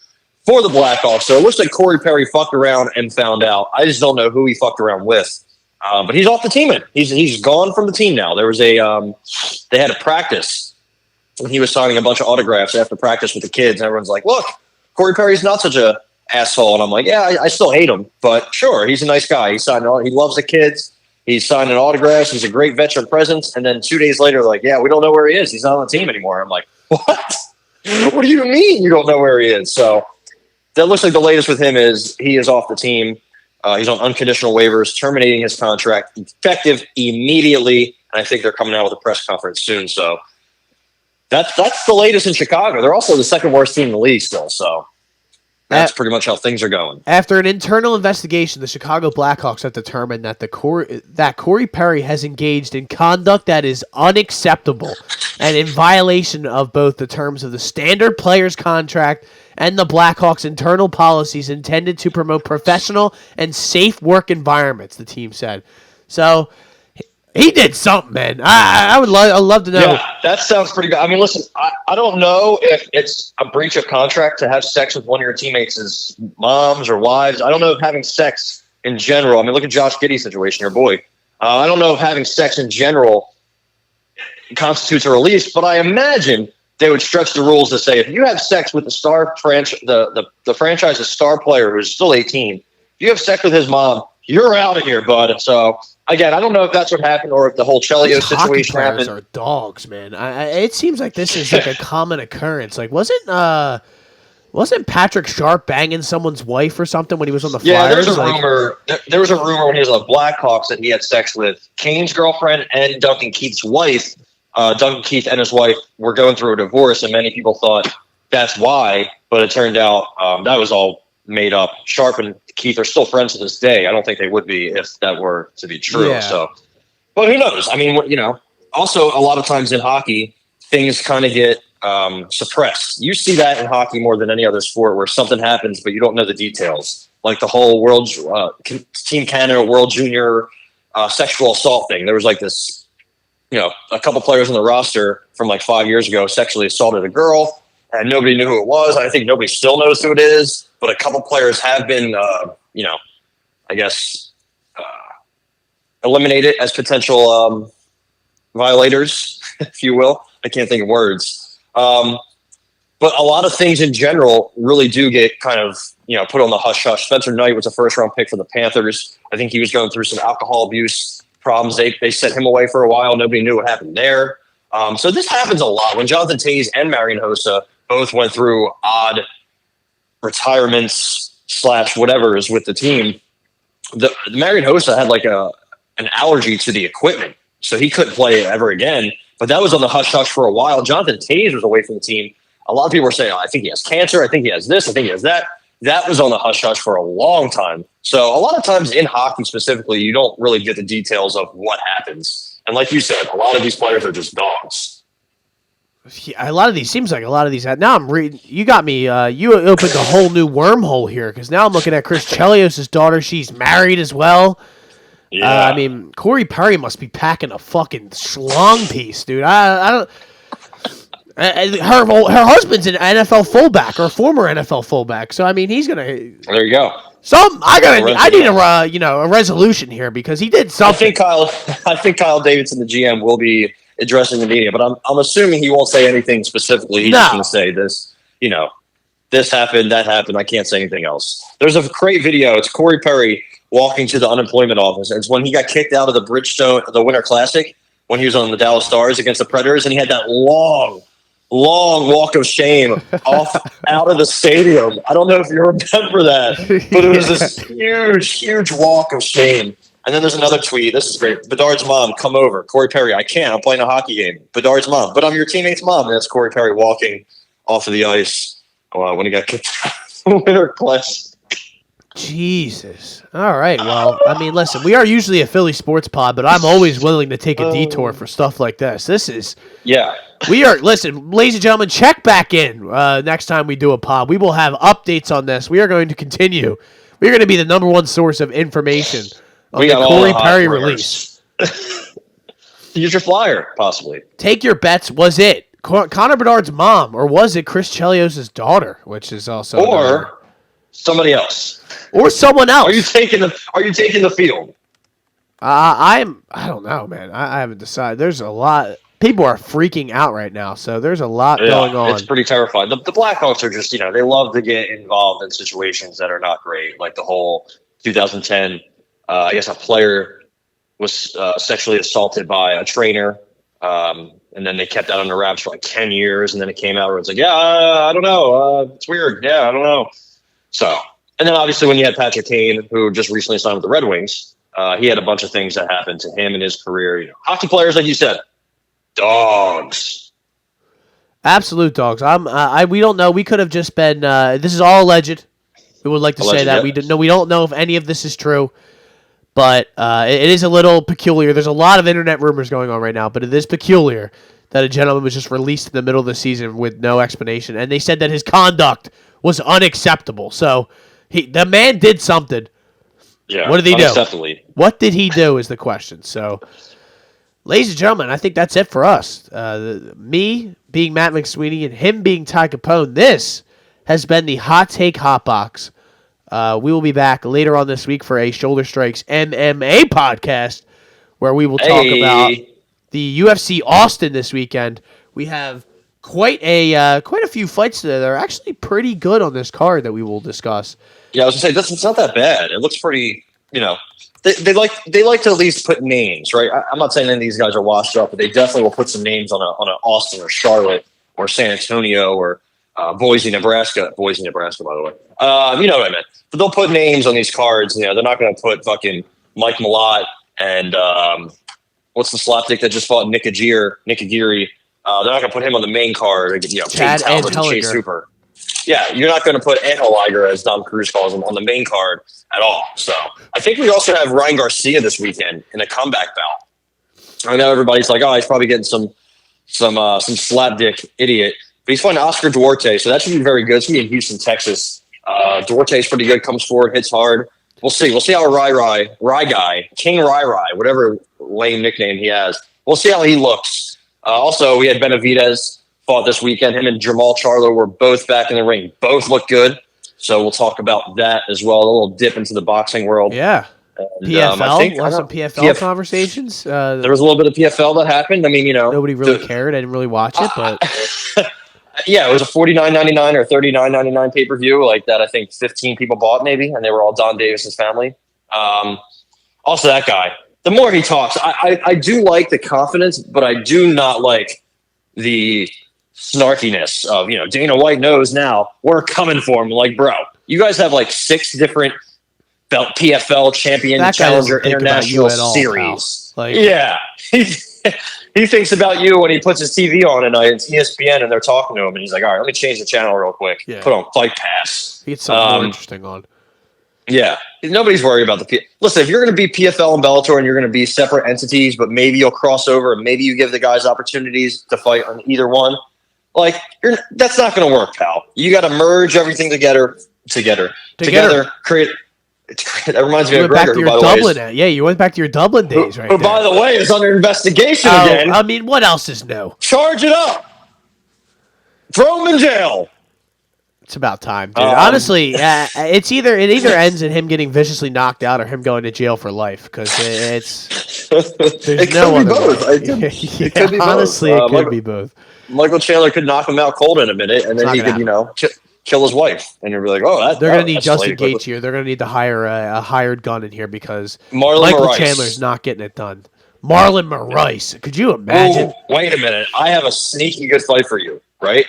S3: for the Blackhawks. So it looks like Corey Perry fucked around and found out. I just don't know who he fucked around with, but he's off the team. He's gone from the team now. There was they had a practice. And he was signing a bunch of autographs after practice with the kids. And everyone's like, look, Corey Perry's not such a asshole. And I'm like, yeah, I still hate him, but sure, he's a nice guy. He loves the kids. He's signing autographs. He's a great veteran presence. And then 2 days later, like, yeah, we don't know where he is. He's not on the team anymore. I'm like, what? What do you mean you don't know where he is? So that looks like the latest with him is he is off the team. He's on unconditional waivers, terminating his contract effective immediately. And I think they're coming out with a press conference soon. So that's the latest in Chicago. They're also the second worst team in the league still. So that's pretty much how things are going.
S2: After an internal investigation, the Chicago Blackhawks have determined that Corey Perry has engaged in conduct that is unacceptable and in violation of both the terms of the standard players contract and the Blackhawks' internal policies intended to promote professional and safe work environments, the team said. So he did something, man. I'd love to know.
S3: Yeah, that sounds pretty good. I mean, listen, I don't know if it's a breach of contract to have sex with one of your teammates' moms or wives. I don't know if having sex in general. I mean, look at Josh Giddey's situation, your boy. I don't know if having sex in general constitutes a release, but I imagine they would stretch the rules to say if you have sex with the franchise's star player who's still 18, if you have sex with his mom, you're out of here, bud. So again, I don't know if that's what happened or if the whole Chelios situation happened.
S2: Are dogs, man. It seems like this is like a common occurrence. Like, wasn't Patrick Sharp banging someone's wife or something when he was on the Flyers?
S3: Yeah, there's a rumor. There was a rumor when he was on the Blackhawks that he had sex with Kane's girlfriend and Duncan Keith's wife. Duncan Keith and his wife were going through a divorce, and many people thought that's why. But it turned out that was all made up. Sharp and Keith are still friends to this day. I don't think they would be if that were to be true.
S2: Yeah.
S3: So, but who knows? I mean, also a lot of times in hockey, things kind of get suppressed. You see that in hockey more than any other sport where something happens, but you don't know the details. Like the whole Team Canada World Junior sexual assault thing. There was like this, a couple players on the roster from like 5 years ago sexually assaulted a girl, and nobody knew who it was. I think nobody still knows who it is, but a couple players have been, I guess, eliminated as potential violators, if you will. I can't think of words. But a lot of things in general really do get kind of, put on the hush-hush. Spencer Knight was a first-round pick for the Panthers. I think he was going through some alcohol abuse problems. They sent him away for a while. Nobody knew what happened there. So this happens a lot. When Jonathan Toews and Marian Hossa both went through odd retirements / whatever's with the team, the Marian Hossa had like an allergy to the equipment, so he couldn't play ever again. But that was on the hush-hush for a while. Jonathan Toews was away from the team. A lot of people were saying, I think he has cancer. I think he has this. I think he has that. That was on the hush-hush for a long time. So a lot of times in hockey specifically, you don't really get the details of what happens. And like you said, a lot of these players are just dogs.
S2: Yeah, a lot of these seems like a lot of these. Now I'm reading. You got me. You opened a whole new wormhole here because now I'm looking at Chris Chelios' daughter. She's married as well. Yeah. I mean, Corey Perry must be packing a fucking schlong piece, dude. I don't. Her husband's an NFL fullback or former NFL fullback, so I mean he's gonna.
S3: There you go.
S2: I need a resolution here because he did something.
S3: I think Kyle Davidson, the GM, will be addressing the media, but I'm assuming he won't say anything specifically. He's just gonna say this. This happened, that happened. I can't say anything else. There's a great video. It's Corey Perry walking to the unemployment office. It's when he got kicked out of the Winter Classic when he was on the Dallas Stars against the Predators, and he had that long walk of shame out of the stadium. I don't know if you remember that, but it was this huge walk of shame. And then there's another tweet. This is great. Bedard's mom, come over. Corey Perry, I can't. I'm playing a hockey game. Bedard's mom, but I'm your teammate's mom. And that's Corey Perry walking off of the ice when he got kicked out of the Winter Classic.
S2: Jesus. All right. Well, I mean, listen, we are usually a Philly sports pod, but I'm always willing to take a detour for stuff like this. Listen, ladies and gentlemen, check back in next time we do a pod. We will have updates on this. We are going to continue. We're going to be the number one source of information on the Corey Perry release.
S3: Use your flyer, possibly.
S2: Take your bets. Was it Connor Bedard's mom, or was it Chris Chelios' daughter, which is also
S3: somebody else.
S2: Or someone else.
S3: Are you taking the field?
S2: I don't know, man. I haven't decided. There's a lot. people are freaking out right now. So there's a lot going on.
S3: It's pretty terrifying. The Blackhawks are just, they love to get involved in situations that are not great. Like the whole 2010, I guess a player was sexually assaulted by a trainer. And then they kept that under wraps for like 10 years. And then it came out where it's like, I don't know. It's weird. Yeah, I don't know. So, and then obviously when you had Patrick Kane, who just recently signed with the Red Wings, he had a bunch of things that happened to him in his career. Hockey players, like you said, dogs.
S2: Absolute dogs. We don't know. We could have just been. This is all alleged. We would like to say that we don't know if any of this is true, but it is a little peculiar. There's a lot of internet rumors going on right now, but it is peculiar that a gentleman was just released in the middle of the season with no explanation, and they said that his conduct was unacceptable. So the man did something.
S3: Yeah.
S2: What did he do? What did he do is the question. So, ladies and gentlemen, I think that's it for us. Me being Matt McSweeney and him being Ty Capone, this has been the Hot Take Hot Box. We will be back later on this week for a Shoulder Strikes MMA podcast where we will talk about the UFC Austin this weekend. We have quite a few fights that are actually pretty good on this card that we will discuss.
S3: Yeah, I was gonna say it's not that bad. It looks pretty. They like to at least put names, right? I'm not saying any of these guys are washed up, but they definitely will put some names on an Austin or Charlotte or San Antonio or Boise, Nebraska. Boise, Nebraska, by the way. You know what I meant. But they'll put names on these cards. They're not going to put fucking Mike Malott and what's the slapdick that just fought Nick Aguirre? They're not going to put him on the main card.
S2: Chad
S3: Talbot and Chase Hooper. Yeah, you're not going to put Angel Liger, as Dom Cruz calls him, on the main card at all. So I think we also have Ryan Garcia this weekend in a comeback bout. I know everybody's like, he's probably getting some slapdick idiot, but he's fighting Oscar Duarte, so that should be very good. It's going to be in Houston, Texas. Duarte's pretty good, comes forward, hits hard. We'll see. We'll see how Rye guy, King Rye, whatever lame nickname he has. We'll see how he looks. Also, we had Benavidez fought this weekend. Him and Jamal Charlo were both back in the ring. Both look good. So we'll talk about that as well. A little dip into the boxing world.
S2: Yeah. And, PFL? Some PFL conversations?
S3: There was a little bit of PFL that happened. I mean,
S2: nobody really cared. I didn't really watch it, but
S3: yeah, it was a $49.99 or $39.99 pay-per-view like that. I think 15 people bought maybe, and they were all Don Davis's family. Also, that guy, the more he talks, I do like the confidence, but I do not like the snarkiness of, Dana White knows now we're coming for him. Like, bro, you guys have like 6 different belt PFL champion challenger international series.
S2: Like,
S3: yeah. He thinks about you when he puts his TV on at night. It's ESPN and they're talking to him and he's like, all right, let me change the channel real quick.
S2: Yeah.
S3: Put on Fight Pass.
S2: Get something more interesting on.
S3: Yeah. Nobody's worried about the Listen, if you're going to be PFL and Bellator and you're going to be separate entities, but maybe you'll cross over and maybe you give the guys opportunities to fight on either one, like, that's not going to work, pal. You got to merge everything together, create. That reminds me of Gregor, by the way.
S2: Yeah, you went back to your Dublin days, right?
S3: Who, by the way, is under investigation again.
S2: I mean, what else is new?
S3: Charge it up. Throw him in jail.
S2: It's about time, dude. Honestly, it either ends in him getting viciously knocked out or him going to jail for life because there's no other way. It could be both. Honestly, it could be both.
S3: Michael Chandler could knock him out cold in a minute, and then he could, kill his wife, and you're like, they're
S2: going to need Justin Gates here. They're going to need to hire a hired gun in here because
S3: Michael
S2: Chandler's not getting it done. Marlon Moraes, could you imagine?
S3: Ooh, wait a minute, I have a sneaky good fight for you. Right?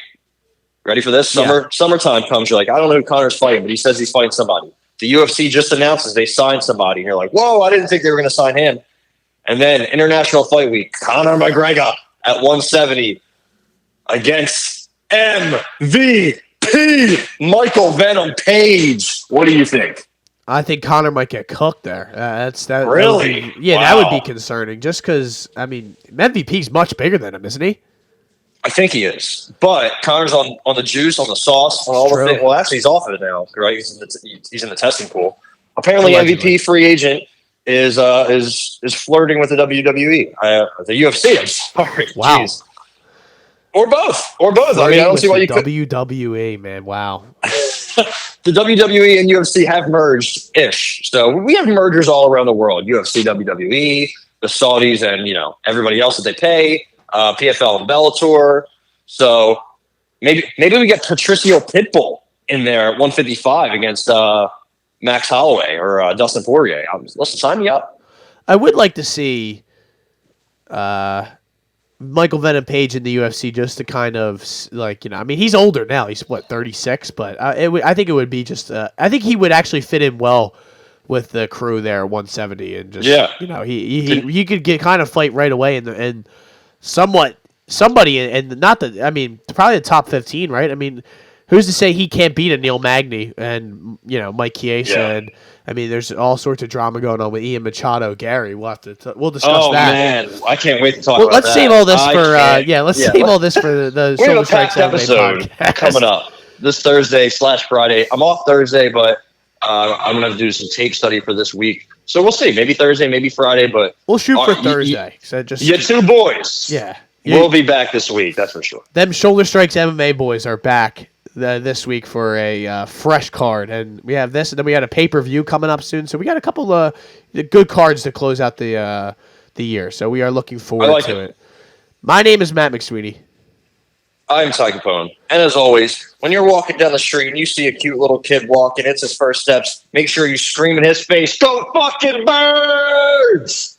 S3: Ready for this? Summertime comes. You're like, I don't know who Connor's fighting, but he says he's fighting somebody. The UFC just announces they signed somebody, and you're like, whoa, I didn't think they were going to sign him. And then International Fight Week, Conor McGregor at 170 against MVP Michael Venom Page. What do you think?
S2: I think Conor might get cooked there.
S3: Really?
S2: That would be concerning. Just because, I mean, MVP's much bigger than him, isn't he?
S3: I think he is, but Connor's on the juice, on the sauce, on all the things. Well, actually, he's off of it now, right? He's in the testing pool. Apparently, allegedly. MVP free agent is flirting with the WWE, the UFC. I'm sorry.
S2: Wow.
S3: Jeez. Or both. I mean, I don't see why you could.
S2: WWE, man. Wow.
S3: The WWE and UFC have merged-ish. So we have mergers all around the world. UFC, WWE, the Saudis, and everybody else that they pay. PFL and Bellator. So maybe we get Patricio Pitbull in there at 155 against Max Holloway or Dustin Poirier. Listen, sign me up.
S2: I would like to see Michael Venom Page in the UFC just to kind of I mean, he's older now. He's 36, but I think it would be just. I think he would actually fit in well with the crew there at 170 and just he could get kind of fight right away and somebody and not the I mean probably the top 15, right? I mean, who's to say he can't beat a Neil Magny and Mike Chiesa and I mean there's all sorts of drama going on with Ian Machado, Gary. We'll discuss that.
S3: Man, I can't wait to talk about
S2: let's
S3: that.
S2: Save all this for save all this for the
S3: we have
S2: Shoulder
S3: a
S2: Strikes
S3: packed episode
S2: podcast
S3: coming up this Thursday/Friday. I'm off Thursday, but I'm gonna do some tape study for this week. So we'll see. Maybe Thursday, maybe Friday, but
S2: we'll shoot for Thursday.
S3: You two boys.
S2: Yeah.
S3: We'll be back this week, that's for sure.
S2: Them Shoulder Strikes MMA boys are back this week for a fresh card. And we have this, and then we got a pay-per-view coming up soon. So we got a couple of good cards to close out the year. So we are looking forward to it. My name is Matt McSweeney.
S3: I'm Ty Capone. And as always, when you're walking down the street and you see a cute little kid walking, it's his first steps, make sure you scream in his face, "Go fucking birds!"